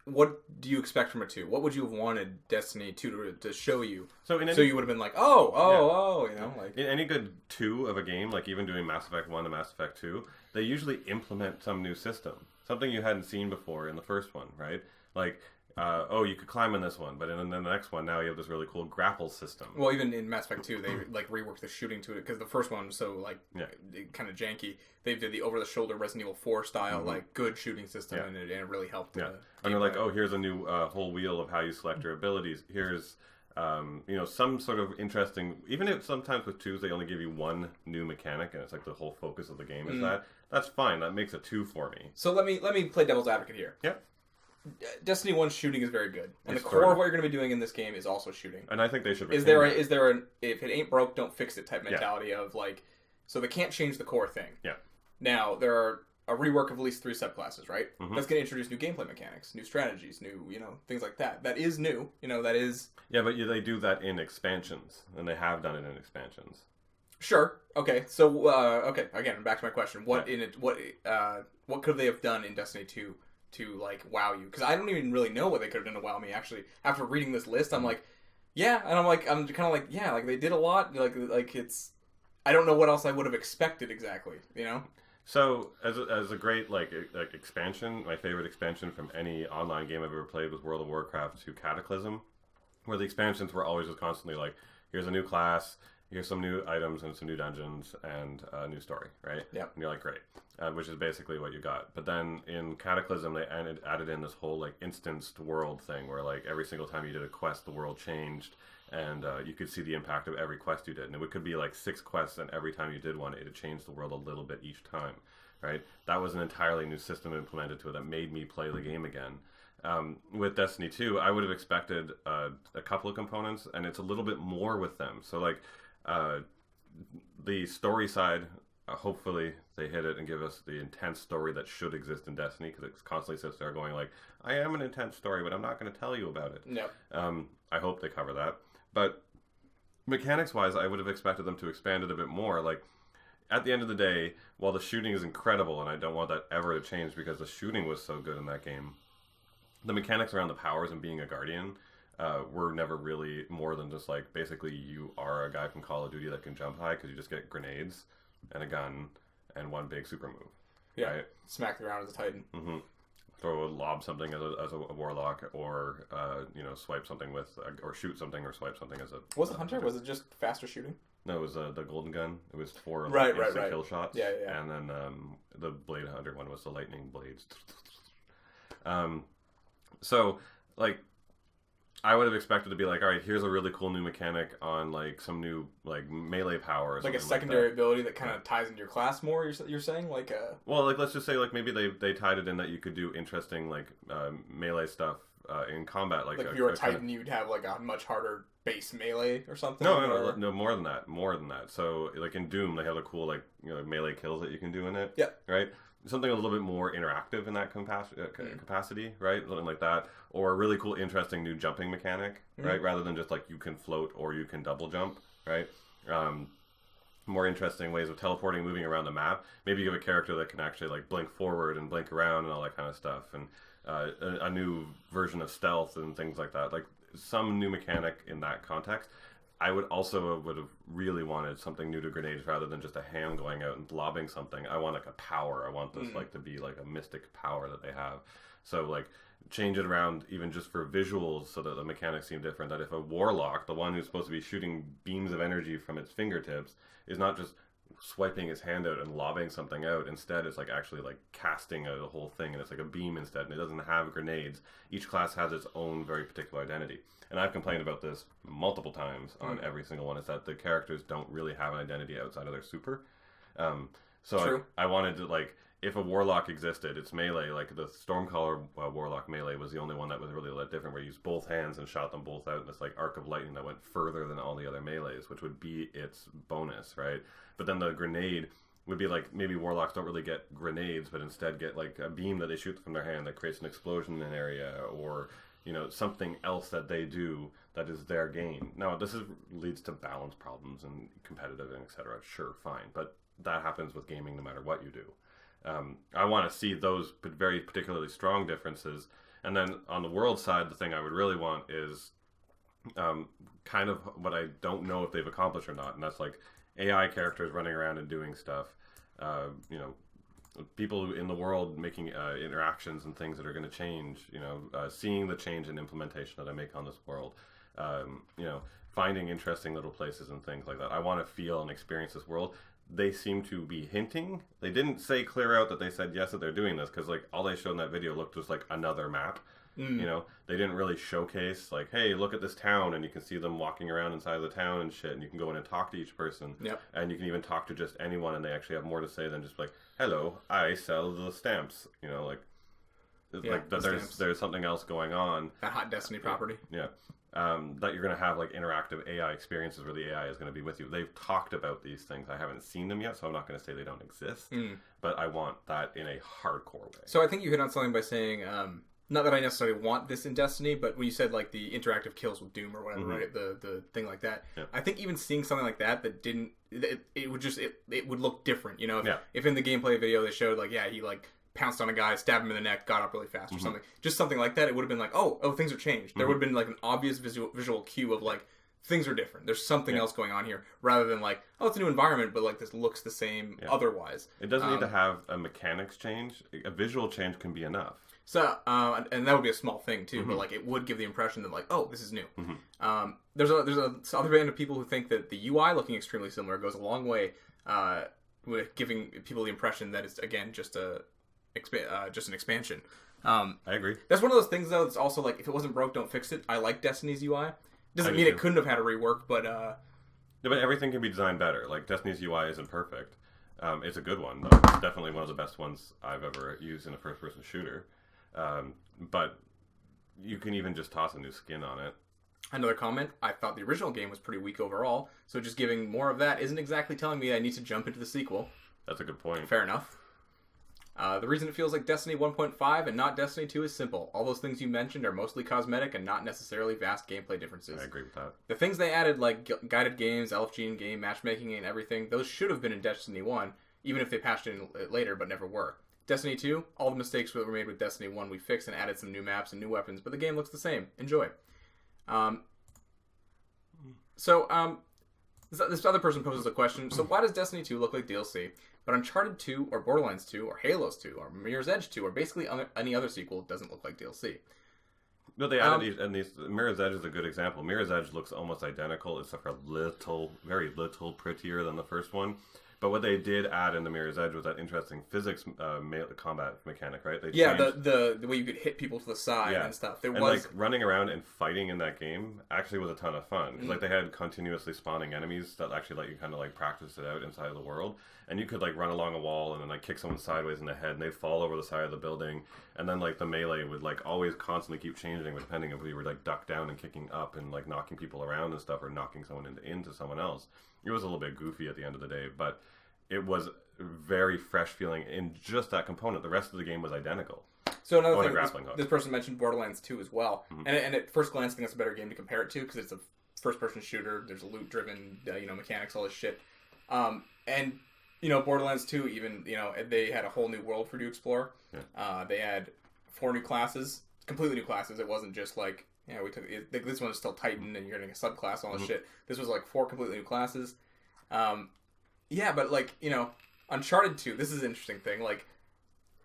what do you expect from a 2? What would you have wanted Destiny 2 to show you? So you would have been like, like in any good 2 of a game, like even doing Mass Effect 1 to Mass Effect 2, they usually implement some new system. Something you hadn't seen before in the first one, right? Like, you could climb in this one, but in the next one, now you have this really cool grapple system. Well, even in Mass Effect 2, they like reworked the shooting to it because the first one was so like kind of janky. They did the over-the-shoulder Resident Evil 4 style, like good shooting system, and it really helped. And they're like, oh, here's a new whole wheel of how you select your abilities. Here's some sort of interesting. Even if sometimes with 2s they only give you one new mechanic, and it's like the whole focus of the game is that. That's fine. That makes a 2 for me. So let me play devil's advocate here. Yeah. Destiny 1's shooting is very good, and the core of what you're going to be doing in this game is also shooting. And I think they should. Is there an if it ain't broke, don't fix it type mentality of like, so they can't change the core thing. Yeah. Now there are a rework of at least 3 subclasses, right? That's going to introduce new gameplay mechanics, new strategies, new things like that. That is new. That is. Yeah, but they do that in expansions, and they have done it in expansions. Sure. Okay. So again, back to my question. What could they have done in Destiny 2 to like wow you? Because I don't even really know what they could have done to wow me. Actually, after reading this list, I'm like, yeah, and I'm kind of like, yeah, like they did a lot. Like it's, I don't know what else I would have expected exactly. So as a great like expansion, my favorite expansion from any online game I've ever played was World of Warcraft 2 Cataclysm, where the expansions were always just constantly like, here's a new class. Here's some new items and some new dungeons and a new story, right? Yeah. And you're like, great. Which is basically what you got. But then in Cataclysm, they added in this whole like instanced world thing where like every single time you did a quest, the world changed, and you could see the impact of every quest you did. And it could be like 6 quests, and every time you did one, it would change the world a little bit each time, right? That was an entirely new system implemented to it that made me play the game again. With Destiny 2, I would have expected a couple of components, and it's a little bit more with them. So like. The story side, hopefully they hit it and give us the intense story that should exist in Destiny, because it constantly sits there going like, I am an intense story, but I'm not going to tell you about it. No. I hope they cover that. But mechanics-wise, I would have expected them to expand it a bit more. Like, at the end of the day, while the shooting is incredible, and I don't want that ever to change because the shooting was so good in that game, the mechanics around the powers and being a guardian were never really more than just like, basically you are a guy from Call of Duty that can jump high because you just get grenades and a gun and one big super move. Yeah, right? Smack the ground as a Titan. Mm-hmm. Throw a lob something as a warlock, or swipe something with, or shoot something or swipe something as a. Was it Hunter? Was it just faster shooting? No, it was the golden gun. It was 4 right. kill shots. Yeah. And then the Blade Hunter one was the lightning blades. So like, I would have expected to be like, all right, here's a really cool new mechanic on like some new like melee power, or like a something secondary like ability that kind of ties into your class more. You're saying like well, like let's just say like maybe they tied it in that you could do interesting like melee stuff in combat. Like if you were a Titan, you'd have like a much harder base melee or something. No, more than that. So like in Doom, they have the cool like melee kills that you can do in it. Yeah. Right. Something a little bit more interactive in that capacity, right? Something like that, or a really cool, interesting new jumping mechanic, right? Rather than just like you can float or you can double jump, right? More interesting ways of teleporting, moving around the map. Maybe you have a character that can actually like blink forward and blink around and all that kind of stuff, and a new version of stealth and things like that. Like some new mechanic in that context. I would have really wanted something new to grenades rather than just a hand going out and lobbing something. I want like a power. I want this like to be like a mystic power that they have. So like change it around even just for visuals so that the mechanics seem different. That if a warlock, the one who's supposed to be shooting beams of energy from its fingertips, is not just swiping his hand out and lobbing something out. Instead, it's like actually like casting a whole thing, and it's like a beam instead, and it doesn't have grenades. Each class has its own very particular identity. And I've complained about this multiple times on every single one, is that the characters don't really have an identity outside of their super. So I wanted to, like, if a warlock existed, it's melee. Like the Stormcaller warlock melee was the only one that was really that different, where you used both hands and shot them both out in this like arc of lightning that went further than all the other melees, which would be its bonus, right? But then the grenade would be like, maybe warlocks don't really get grenades, but instead get like a beam that they shoot from their hand that creates an explosion in an area, or something else that they do that is their gain. Now, leads to balance problems and competitive and etc. Sure, fine, but that happens with gaming no matter what you do. I want to see those very particularly strong differences. And then on the world side, the thing I would really want is kind of what I don't know if they've accomplished or not, and that's like AI characters running around and doing stuff. People in the world making interactions and things that are going to change, seeing the change in implementation that I make on this world, finding interesting little places and things like that. I want to feel and experience this world. They seem to be hinting. They didn't say clear out that they said yes that they're doing this, because like all they showed in that video looked just like another map. They didn't really showcase like, hey, look at this town, and you can see them walking around inside of the town and shit, and you can go in and talk to each person. Yep. And you can even talk to just anyone, and they actually have more to say than just like, hello, I sell the stamps. There's something else going on. That hot Destiny property. Yeah. That you're going to have like interactive AI experiences where the AI is going to be with you. They've talked about these things. I haven't seen them yet, so I'm not going to say they don't exist. But I want that in a hardcore way. So I think you hit on something by saying, not that I necessarily want this in Destiny, but when you said like the interactive kills with Doom or whatever, right? The thing like that. Yeah. I think even seeing something like that didn't, it would look different. If in the gameplay video they showed like, yeah, he like pounced on a guy, stabbed him in the neck, got up really fast or something. Just something like that. It would have been like, oh, things are changed. There would have been like an obvious visual cue of like, things are different. There's something else going on here, rather than like, oh, it's a new environment, but like this looks the same otherwise. It doesn't need to have a mechanics change. A visual change can be enough. So, and that would be a small thing too, but like it would give the impression that like, oh, this is new. There's a other band of people who think that the UI looking extremely similar goes a long way with giving people the impression that it's again just an expansion. I agree. That's one of those things though. That's also like, if it wasn't broke, don't fix it. I like Destiny's UI. Doesn't mean it couldn't have had a rework, but yeah, but everything can be designed better. Like Destiny's UI isn't perfect. It's a good one though. It's definitely one of the best ones I've ever used in a first-person shooter. But you can even just toss a new skin on it. Another comment, I thought the original game was pretty weak overall, so just giving more of that isn't exactly telling me I need to jump into the sequel. That's a good point. Fair enough. The reason it feels like Destiny 1.5 and not Destiny 2 is simple. All those things you mentioned are mostly cosmetic and not necessarily vast gameplay differences. I agree with that. The things they added, like guided games, LFG game, matchmaking, and everything, those should have been in Destiny 1, even if they patched it in later, but never were. Destiny 2, all the mistakes that were made with Destiny 1 we fixed and added some new maps and new weapons, but the game looks the same. Enjoy. This other person poses a question. So why does Destiny 2 look like DLC, but Uncharted 2 or Borderlands 2 or Halos 2 or Mirror's Edge 2 or basically any other sequel doesn't look like DLC? No, they added these. Mirror's Edge is a good example. Mirror's Edge looks almost identical, except for very little prettier than the first one. But what they did add in the Mirror's Edge was that interesting physics combat mechanic, right? The way you could hit people to the side and stuff. Like running around and fighting in that game actually was a ton of fun. Like they had continuously spawning enemies that actually let you kind of like practice it out inside of the world. And you could like run along a wall and then like kick someone sideways in the head and they'd fall over the side of the building. And then like the melee would like always constantly keep changing depending if you were like ducked down and kicking up and like knocking people around and stuff or knocking someone into someone else. It was a little bit goofy at the end of the day, but it was very fresh feeling in just that component. The rest of the game was identical. So another thing, this person mentioned Borderlands 2 as well. Mm-hmm. And at first glance, I think that's a better game to compare it to because it's a first-person shooter. There's a loot-driven, mechanics, all this shit. And, Borderlands 2 even, they had a whole new world for you to explore. Yeah. They had 4 new classes, completely new classes. It wasn't just like, we took this one is still Titan and you're getting a subclass and all this shit. This was like 4 completely new classes. Yeah, but Uncharted 2, this is an interesting thing. Like,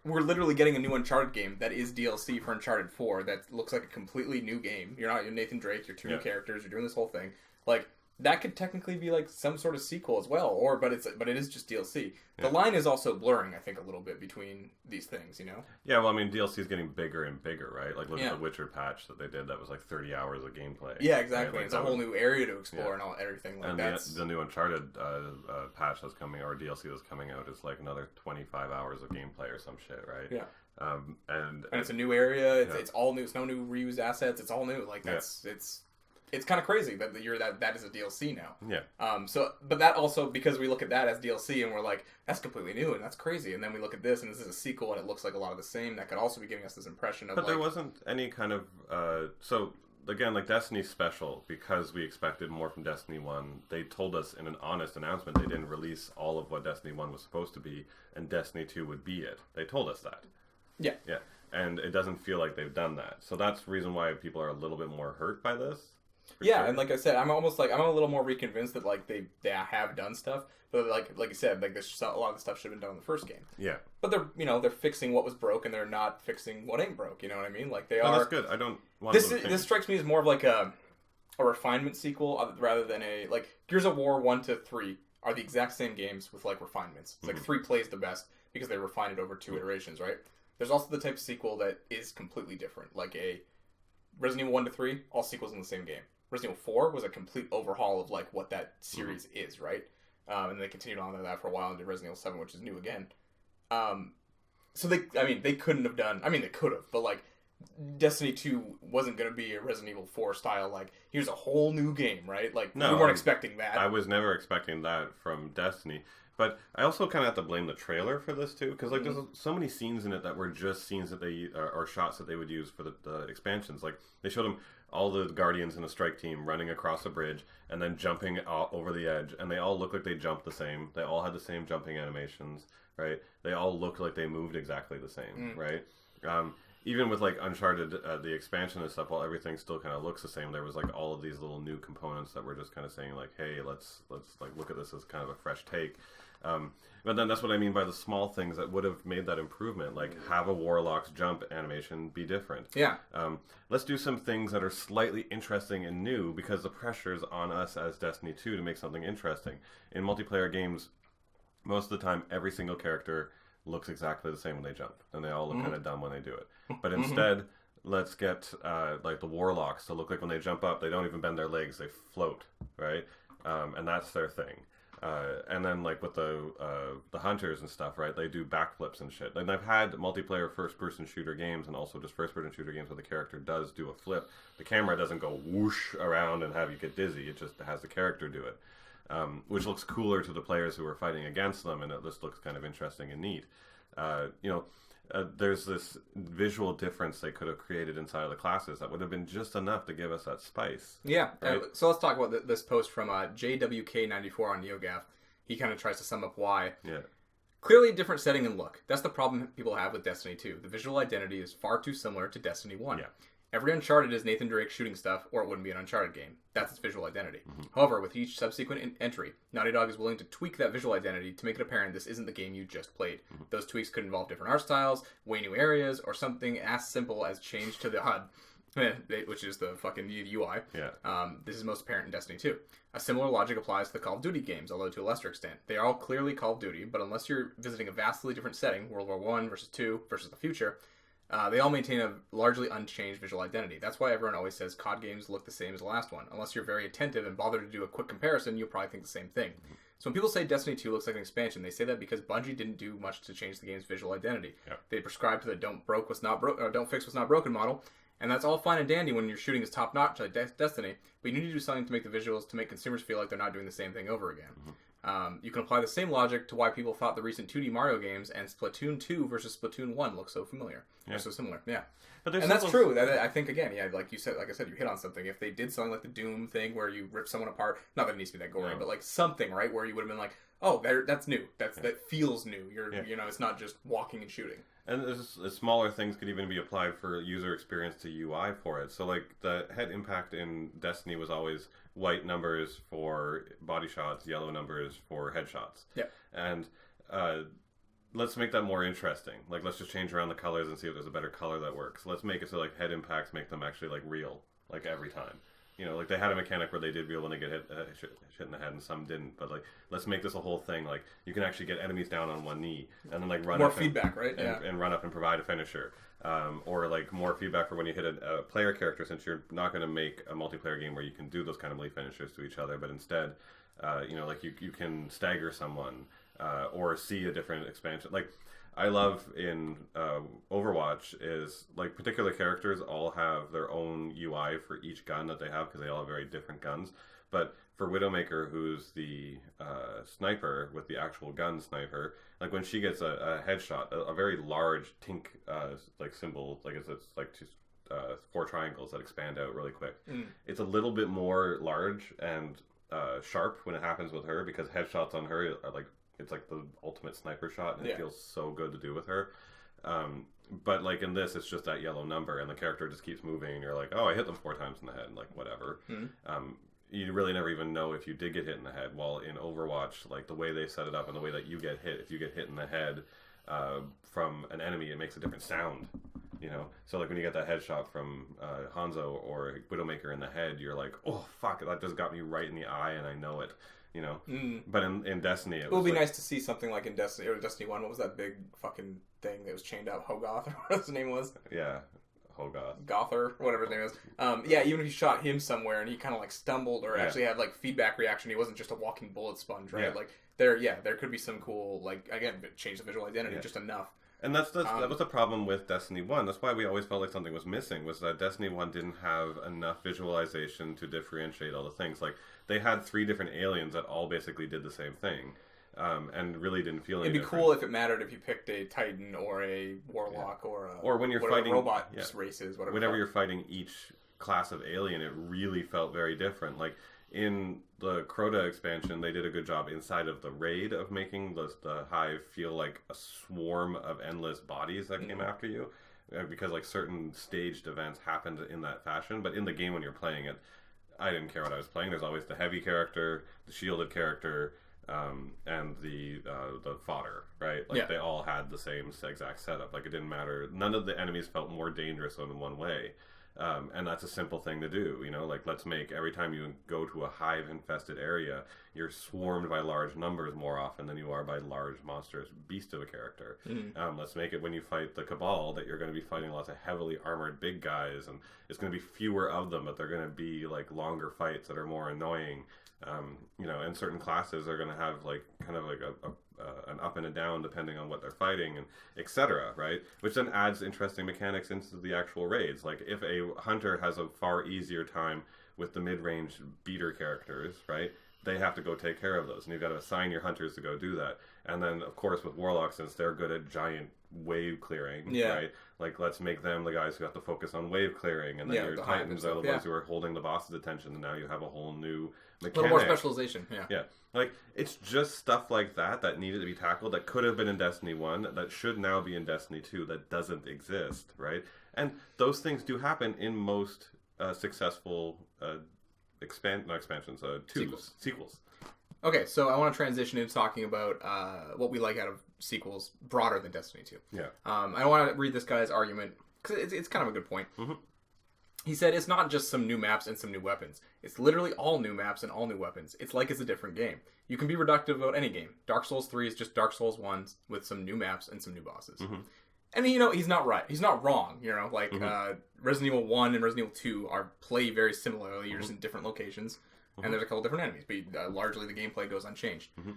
we're literally getting a new Uncharted game that is DLC for Uncharted 4 that looks like a completely new game. You're Nathan Drake, you're 2 new characters, you're doing this whole thing. Like, that could technically be like some sort of sequel as well, but it is just DLC. The line is also blurring, I think, a little bit between these things, Yeah, well, I mean, DLC is getting bigger and bigger, right? Like, look at the Witcher patch that they did. That was like 30 hours of gameplay. Yeah, exactly. Right? Like, it's a whole new area to explore and everything. Like, and the new Uncharted patch that's coming, or DLC that's coming out, is like another 25 hours of gameplay or some shit, right? Yeah. And it's a new area. It's all new. It's no new reused assets. It's all new. Like, it's kind of crazy that that is a DLC now. Yeah. But that also, because we look at that as DLC and we're like, that's completely new and that's crazy. And then we look at this and this is a sequel and it looks like a lot of the same. That could also be giving us this impression of. But there wasn't any kind of so again, like Destiny's special because we expected more from Destiny 1. They told us in an honest announcement they didn't release all of what Destiny 1 was supposed to be, and Destiny 2 would be it. They told us that. Yeah. Yeah. And it doesn't feel like they've done that. So that's the reason why people are a little bit more hurt by this. Yeah, and like I said, I'm a little more reconvinced that like they have done stuff, but like you said, like a lot of the stuff should have been done in the first game. Yeah. But they're fixing what was broke and they're not fixing what ain't broke. You know what I mean? Like they are. That's good. I don't want this strikes me as more of like a refinement sequel rather than a like Gears of War 1 to 3 are the exact same games with like refinements. It's like 3 plays the best because they refined it over 2 iterations, right? There's also the type of sequel that is completely different, like a Resident Evil 1 to 3, all sequels in the same game. Resident Evil 4 was a complete overhaul of like what that series is, right? And they continued on to that for a while and did Resident Evil 7, which is new again. So they couldn't have done. I mean, they could have, but like Destiny 2 wasn't going to be a Resident Evil 4 style. Like here's a whole new game, right? Like we weren't expecting that. I was never expecting that from Destiny. But I also kind of have to blame the trailer for this too, because like there's so many scenes in it that were just scenes that they or shots that they would use for the expansions. Like they showed them all the Guardians in the strike team running across a bridge and then jumping over the edge, and they all look like they jumped the same. They all had the same jumping animations, right? They all look like they moved exactly the same, right? Even with like Uncharted, the expansion and stuff, while everything still kind of looks the same, there was like all of these little new components that were just kind of saying like, hey, let's like look at this as kind of a fresh take. But then that's what I mean by the small things that would have made that improvement, like have a Warlock's jump animation be different. Yeah. Let's do some things that are slightly interesting and new because the pressure's on us as Destiny 2 to make something interesting. In multiplayer games, most of the time, every single character looks exactly the same when they jump, and they all look kind of dumb when they do it. But instead, let's get like the Warlocks to look like when they jump up, they don't even bend their legs, they float, right? And that's their thing. And then like with the hunters and stuff, right? They do backflips and shit. And I've had multiplayer first-person shooter games and also just first-person shooter games where the character does do a flip. The camera doesn't go whoosh around and have you get dizzy. It just has the character do it, which looks cooler to the players who are fighting against them, and it just looks kind of interesting and neat. there's this visual difference they could have created inside of the classes that would have been just enough to give us that spice. Yeah. Right? So let's talk about this post from JWK94 on NeoGAF. He kind of tries to sum up why. Yeah. Clearly a different setting and look. That's the problem people have with Destiny 2. The visual identity is far too similar to Destiny 1. Yeah. Every Uncharted is Nathan Drake shooting stuff, or it wouldn't be an Uncharted game. That's its visual identity. However, with each subsequent entry, Naughty Dog is willing to tweak that visual identity to make it apparent this isn't the game you just played. Those tweaks could involve different art styles, way new areas, or something as simple as change to the HUD, which is the fucking UI. Yeah. This is most apparent in Destiny 2. A similar logic applies to the Call of Duty games, although to a lesser extent. They are all clearly Call of Duty, but unless you're visiting a vastly different setting, World War I versus 2 versus the future, they all maintain a largely unchanged visual identity. That's why everyone always says COD games look the same as the last one. Unless you're very attentive and bother to do a quick comparison, you'll probably think the same thing. So when people say Destiny 2 looks like an expansion, they say that because Bungie didn't do much to change the game's visual identity. Yep. They prescribed to the don't fix what's not broken model, and that's all fine and dandy when you're shooting as top-notch like Destiny, but you need to do something to make the visuals to make consumers feel like they're not doing the same thing over again. You can apply the same logic to why people thought the recent 2D Mario games and Splatoon 2 versus Splatoon 1 look so familiar. Yeah. Or so similar. Yeah. But And that's true. I think, again, yeah, like I said, you hit on something. If they did something like the Doom thing where you rip someone apart, not that it needs to be that gory, No. but like something, right, where you would have been like, oh, that's new. That feels new. It's not just walking and shooting. And smaller things could even be applied for user experience to UI for it. So, like, the head impact in Destiny was always white numbers for body shots, yellow numbers for headshots. Yeah. And let's make that more interesting. Like, let's just change around the colors and see if there's a better color that works. Let's make it so, like, head impacts make them actually, like, real, like, every time. Like, they had a mechanic where they did real when they get hit in the head and some didn't. But, like, let's make this a whole thing. Like, you can actually get enemies down on one knee and then, like, run More up feedback, right? and run up and provide a finisher. Or, like, more feedback for when you hit a player character, since you're not going to make a multiplayer game where you can do those kind of melee finishers to each other. But instead, like, you can stagger someone or see a different expansion. Like, I love in Overwatch is, like, particular characters all have their own UI for each gun that they have because they all have very different guns. But for Widowmaker, who's the sniper with the actual gun sniper, like, when she gets a headshot, a very large tink like symbol, like it's like two, 4 triangles that expand out really quick. It's a little bit more large and sharp when it happens with her because headshots on her are like, it's like the ultimate sniper shot, and it feels so good to do with her. But, like, in this, it's just that yellow number, and the character just keeps moving, and you're like, oh, I hit them 4 times in the head, and, like, whatever. You really never even know if you did get hit in the head. While in Overwatch, like, the way they set it up and the way that you get hit, if you get hit in the head from an enemy, it makes a different sound. So, like, when you get that headshot from Hanzo or Widowmaker in the head, you're like, oh, fuck, that just got me right in the eye, and I know it. But in Destiny, it would be like, nice to see something like in Destiny 1. What was that big fucking thing that was chained up? Hogoth, or what his name was? Yeah, Hogoth. Gother, whatever his name is. Even if you shot him somewhere and he kind of like stumbled or actually had like feedback reaction, he wasn't just a walking bullet sponge, right? Yeah. Like there could be some cool, like, again, change the visual identity just enough. And that was the problem with Destiny 1. That's why we always felt like something was missing, was that Destiny 1 didn't have enough visualization to differentiate all the things. Like, they had 3 different aliens that all basically did the same thing, and really didn't feel any It'd be different. cool if it mattered if you picked a Titan or a Warlock or when you're fighting robot races, whatever. Whenever you're fighting each class of alien, it really felt very different. Like, in the Crota expansion, they did a good job inside of the raid of making the hive feel like a swarm of endless bodies that came after you, because, like, certain staged events happened in that fashion. But in the game when you're playing it, I didn't care what I was playing. There's always the heavy character, the shielded character, and the fodder, right? Like, they all had the same exact setup. Like, it didn't matter. None of the enemies felt more dangerous in one way. And that's a simple thing to do, like, let's make every time you go to a hive-infested area, you're swarmed by large numbers more often than you are by large monstrous beast of a character. Let's make it when you fight the Cabal that you're going to be fighting lots of heavily armored big guys, and it's going to be fewer of them, but they're going to be, like, longer fights that are more annoying. And certain classes are going to have, like, kind of like an up and a down depending on what they're fighting, and etc., right? Which then adds interesting mechanics into the actual raids. Like, if a hunter has a far easier time with the mid-range beater characters, right, they have to go take care of those, and you've got to assign your hunters to go do that. And then, of course, with warlocks, since they're good at giant wave clearing, right? Like, let's make them the guys who have to focus on wave clearing, and then your titans are the ones who are holding the boss's attention, and now you have a whole new mechanic. A little more specialization, Yeah. Like, it's just stuff like that needed to be tackled, that could have been in Destiny 1, that should now be in Destiny 2, that doesn't exist, right? And those things do happen in most successful sequels. Okay, so I want to transition into talking about what we like out of sequels broader than Destiny 2. Yeah. I want to read this guy's argument, because it's kind of a good point. Mm-hmm. He said it's not just some new maps and some new weapons. It's literally all new maps and all new weapons. It's like it's a different game. You can be reductive about any game. Dark Souls 3 is just Dark Souls 1 with some new maps and some new bosses. Mm-hmm. And, he's not right. He's not wrong, Like, Resident Evil 1 and Resident Evil 2 play very similarly. You're just in different locations. And there's a couple different enemies, but largely the gameplay goes unchanged. Mm-hmm.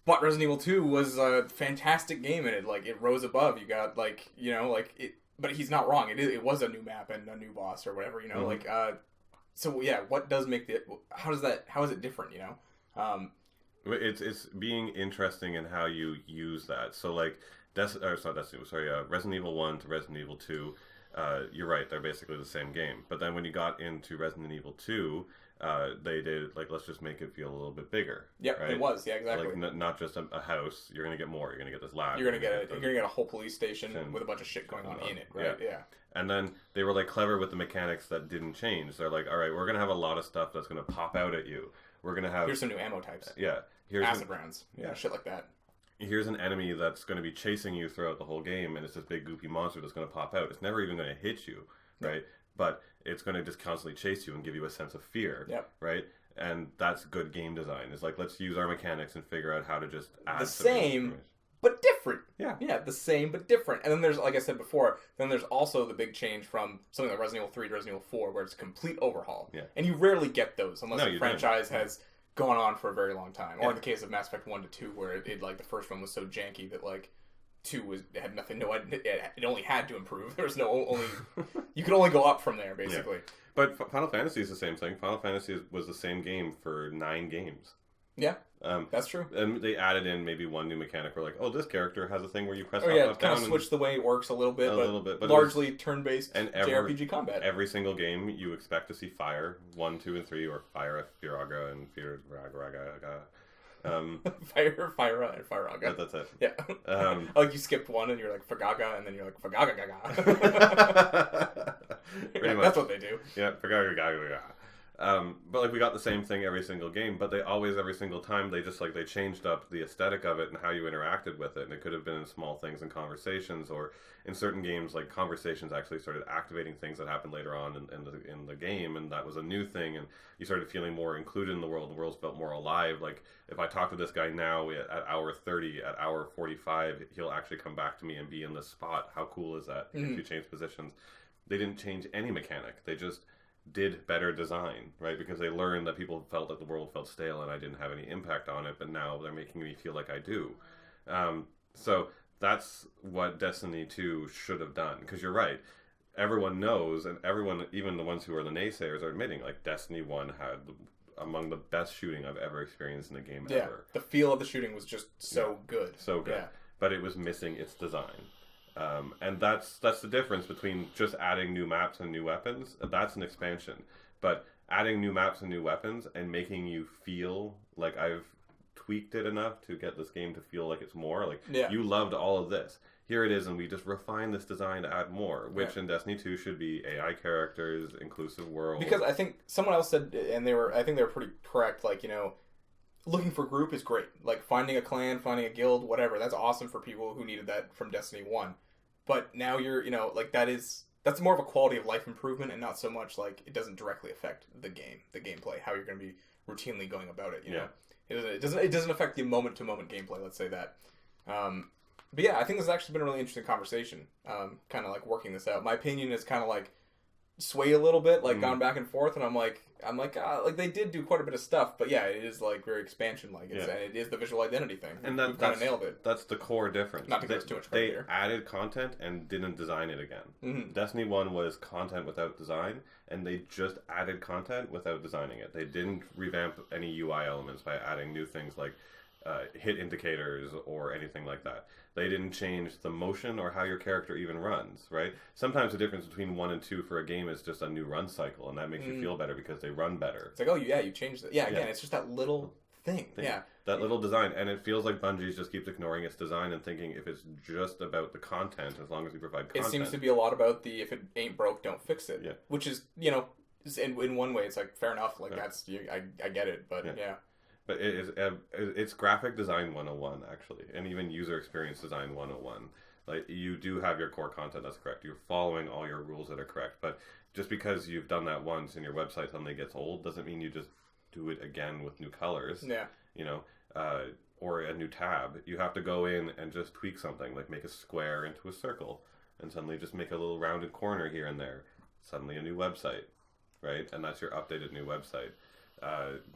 But Resident Evil 2 was a fantastic game, and it rose above. You got, but he's not wrong. It was a new map and a new boss or whatever, what does make how is it different, It's being interesting in how you use that. So, like, Resident Evil 1 to Resident Evil 2, you're right, they're basically the same game. But then when you got into Resident Evil 2, they did, let's just make it feel a little bit bigger. Yep, right? it was, exactly. Like, not just a house, you're going to get more. You're going to get this lab. You're going to get a whole police station with a bunch of shit going on in it, right? Yeah. And then they were, clever with the mechanics that didn't change. They're like, all right, we're going to have a lot of stuff that's going to pop out at you. We're going to have... Here's some new ammo types. Yeah. Acid rounds. Yeah, shit like that. Here's an enemy that's going to be chasing you throughout the whole game, and it's this big goopy monster that's going to pop out. It's never even going to hit you, right? But it's going to just constantly chase you and give you a sense of fear, right? And that's good game design. It's like, let's use our mechanics and figure out how to just add the same, but different. Yeah, the same, but different. And then there's, like I said before, then there's also the big change from something like Resident Evil 3 to Resident Evil 4, where it's a complete overhaul. Yeah. And you rarely get those unless the franchise don't. has gone on for a very long time. Or in the case of Mass Effect 1 to 2, where it the first one was so janky that, 2 had nothing, it only had to improve. There was you could only go up from there, basically. Yeah. But Final Fantasy is the same thing. Final Fantasy was the same game for 9 games. Yeah, that's true. And they added in maybe one new mechanic where, this character has a thing where you press up, up, down. Kind of switch the way it works a little bit, but largely turn-based JRPG combat. Every single game, you expect to see fire, 1, 2, and 3, or fire, Firaga, and Firaga. Firaga. That's it. Yeah. You skipped one and you're like Fagaga, and then you're like Fagaga. Pretty much. That's what they do. Yeah, Fagaga. But we got the same thing every single game, but every single time they just they changed up the aesthetic of it and how you interacted with it, and it could have been in small things in conversations, or in certain games conversations actually started activating things that happened later on in the game, and that was a new thing, and you started feeling more included in the world felt more alive. If I talk to this guy now at hour 30, at hour 45, he'll actually come back to me and be in this spot. How cool is that? If you change positions. They didn't change any mechanic. They just did better design, right? Because they learned that people felt that the world felt stale and I didn't have any impact on it, but now they're making me feel like I do. So that's what Destiny 2 should have done. Because you're right. Everyone knows, and everyone, even the ones who are the naysayers, are admitting, Destiny 1 had among the best shooting I've ever experienced in a game ever. The feel of the shooting was just so good. So good. Yeah. But it was missing its design. And that's the difference between just adding new maps and new weapons. That's an expansion. But adding new maps and new weapons and making you feel like I've tweaked it enough to get this game to feel like it's more. You loved all of this. Here it is, and we just refined this design to add more, which in Destiny 2 should be AI characters, inclusive world. Because I think someone else said, and I think they were pretty correct, looking for group is great. Finding a clan, finding a guild, whatever. That's awesome for people who needed that from Destiny 1. But now you're, that's more of a quality of life improvement and not so much it doesn't directly affect the gameplay, how you're going to be routinely going about it, you know? It doesn't affect the moment-to-moment gameplay, let's say that. But yeah, I think this has actually been a really interesting conversation, kind of working this out. My opinion is kind of sway a little bit, like gone back and forth, and I'm like they did do quite a bit of stuff, but yeah, it is like very expansion like, and it is the visual identity thing, and we've kind of nailed it. That's the core difference. Not to give us too much credit here. They added content and didn't design it again. Mm-hmm. Destiny 1 was content without design, and they just added content without designing it. They didn't revamp any UI elements by adding new things like hit indicators or anything like that. They didn't change the motion or how your character even runs, right? Sometimes the difference between 1 and 2 for a game is just a new run cycle, and that makes you feel better because they run better. It's like, oh, yeah, you changed it. Yeah, again, it's just that little thing. Yeah. That little design, and it feels like Bungie just keeps ignoring its design and thinking if it's just about the content, as long as we provide content. It seems to be a lot about the if it ain't broke, don't fix it. Yeah. Which is, in one way, it's like, fair enough. Like, that's, I get it, but yeah. But it's graphic design 101, actually, and even user experience design 101. Like, you do have your core content that's correct. You're following all your rules that are correct. But just because you've done that once and your website suddenly gets old doesn't mean you just do it again with new colors. Yeah. Or a new tab. You have to go in and just tweak something, like make a square into a circle, and suddenly just make a little rounded corner here and there. Suddenly a new website, right? And that's your updated new website.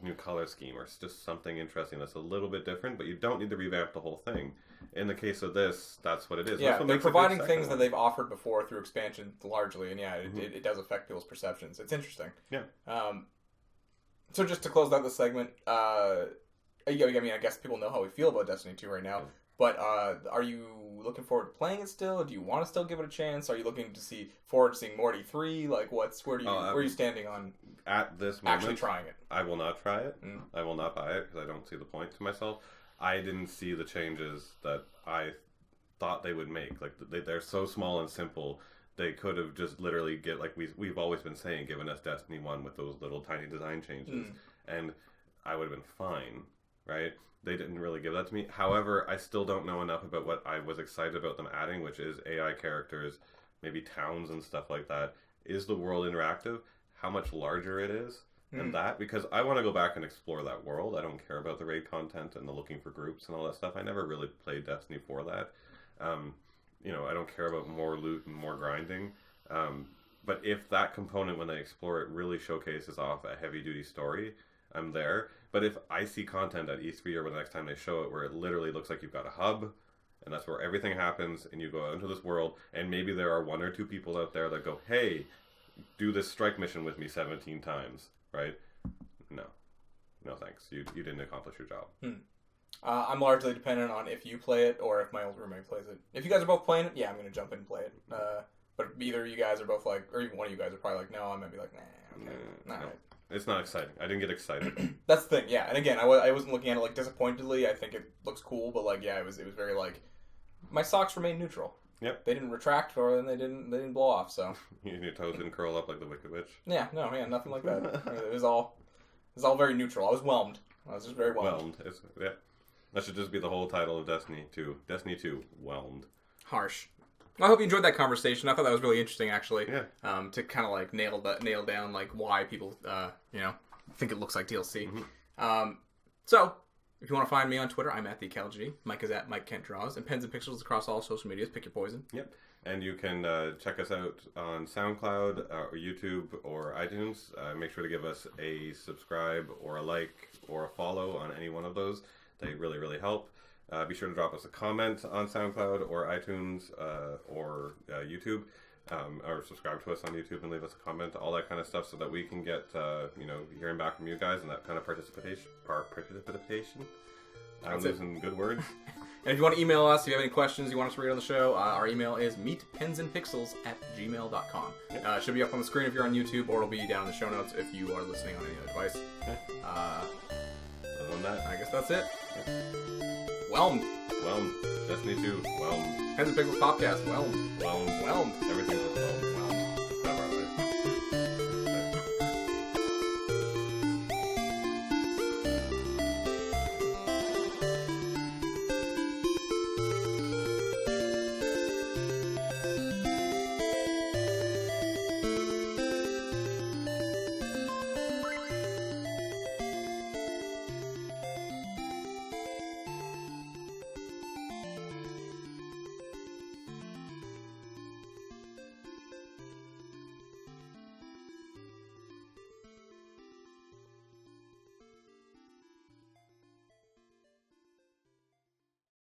New color scheme, or just something interesting that's a little bit different, but you don't need to revamp the whole thing. In the case of this, that's what it is. Yeah, they're providing things that they've offered before through expansion largely, and it does affect people's perceptions. It's interesting. Yeah. So just to close out this segment, I guess people know how we feel about Destiny 2 right now, but are you looking forward to playing it still? Do you want to still give it a chance? Are you looking to forward to seeing more D3? Like, where are you standing on at this moment? Actually trying it? I will not try it. I will not buy it because I don't see the point to myself. I didn't see the changes that I thought they would make. Like, they're so small and simple. They could have just literally we've always been saying, given us Destiny 1 with those little tiny design changes, and I would have been fine, right? They didn't really give that to me. However, I still don't know enough about what I was excited about them adding, which is AI characters, maybe towns and stuff like that. Is the world interactive? How much larger it is? And that, because I want to go back and explore that world. I don't care about the raid content and the looking for groups and all that stuff. I never really played Destiny for that. I don't care about more loot and more grinding. But if that component, when they explore it, really showcases off a heavy-duty story, I'm there. But if I see content at E3 or the next time they show it where it literally looks like you've got a hub, and that's where everything happens, and you go out into this world, and maybe there are 1 or 2 people out there that go, hey, do this strike mission with me 17 times, right? No thanks. You didn't accomplish your job. I'm largely dependent on if you play it or if my old roommate plays it. If you guys are both playing it, yeah, I'm going to jump in and play it. But either you guys are both like, or even one of you guys are probably like, no, I might be like, nah, okay. No. It's not exciting. I didn't get excited. That's the thing, yeah. And again, I wasn't looking at it like disappointedly. I think it looks cool, but like, yeah, it was very like, my socks remain neutral. Yep. They didn't retract, or then they didn't blow off. So your toes didn't curl up like the Wicked Witch. Yeah, nothing like that. It was all very neutral. I was just very whelmed. That should just be the whole title of Destiny 2. Destiny 2, whelmed. Harsh. I hope you enjoyed that conversation. I thought that was really interesting, actually. Yeah. To kind of like nail down like why people think it looks like DLC. So if you want to find me on Twitter, I'm at TheCalG. Mike is at Mike Kent Draws, and Pens and Pixels across all social medias. Pick your poison. Yep. And you can check us out on SoundCloud or YouTube or iTunes. Make sure to give us a subscribe or a like or a follow on any one of those. They really, really help. Be sure to drop us a comment on SoundCloud or iTunes or YouTube. Or subscribe to us on YouTube and leave us a comment, all that kind of stuff, so that we can get hearing back from you guys and that kind of participation. I'm losing good words. And if you want to email us, if you have any questions you want us to read on the show, our email is meetpensandpixels@gmail.com. It should be up on the screen if you're on YouTube, or it'll be down in the show notes if you are listening on any other device. Other than that, I guess that's it. Whelmed. Destiny 2. Whelmed. Pens and Pixels Popcast. Whelmed. Everything's just whelmed.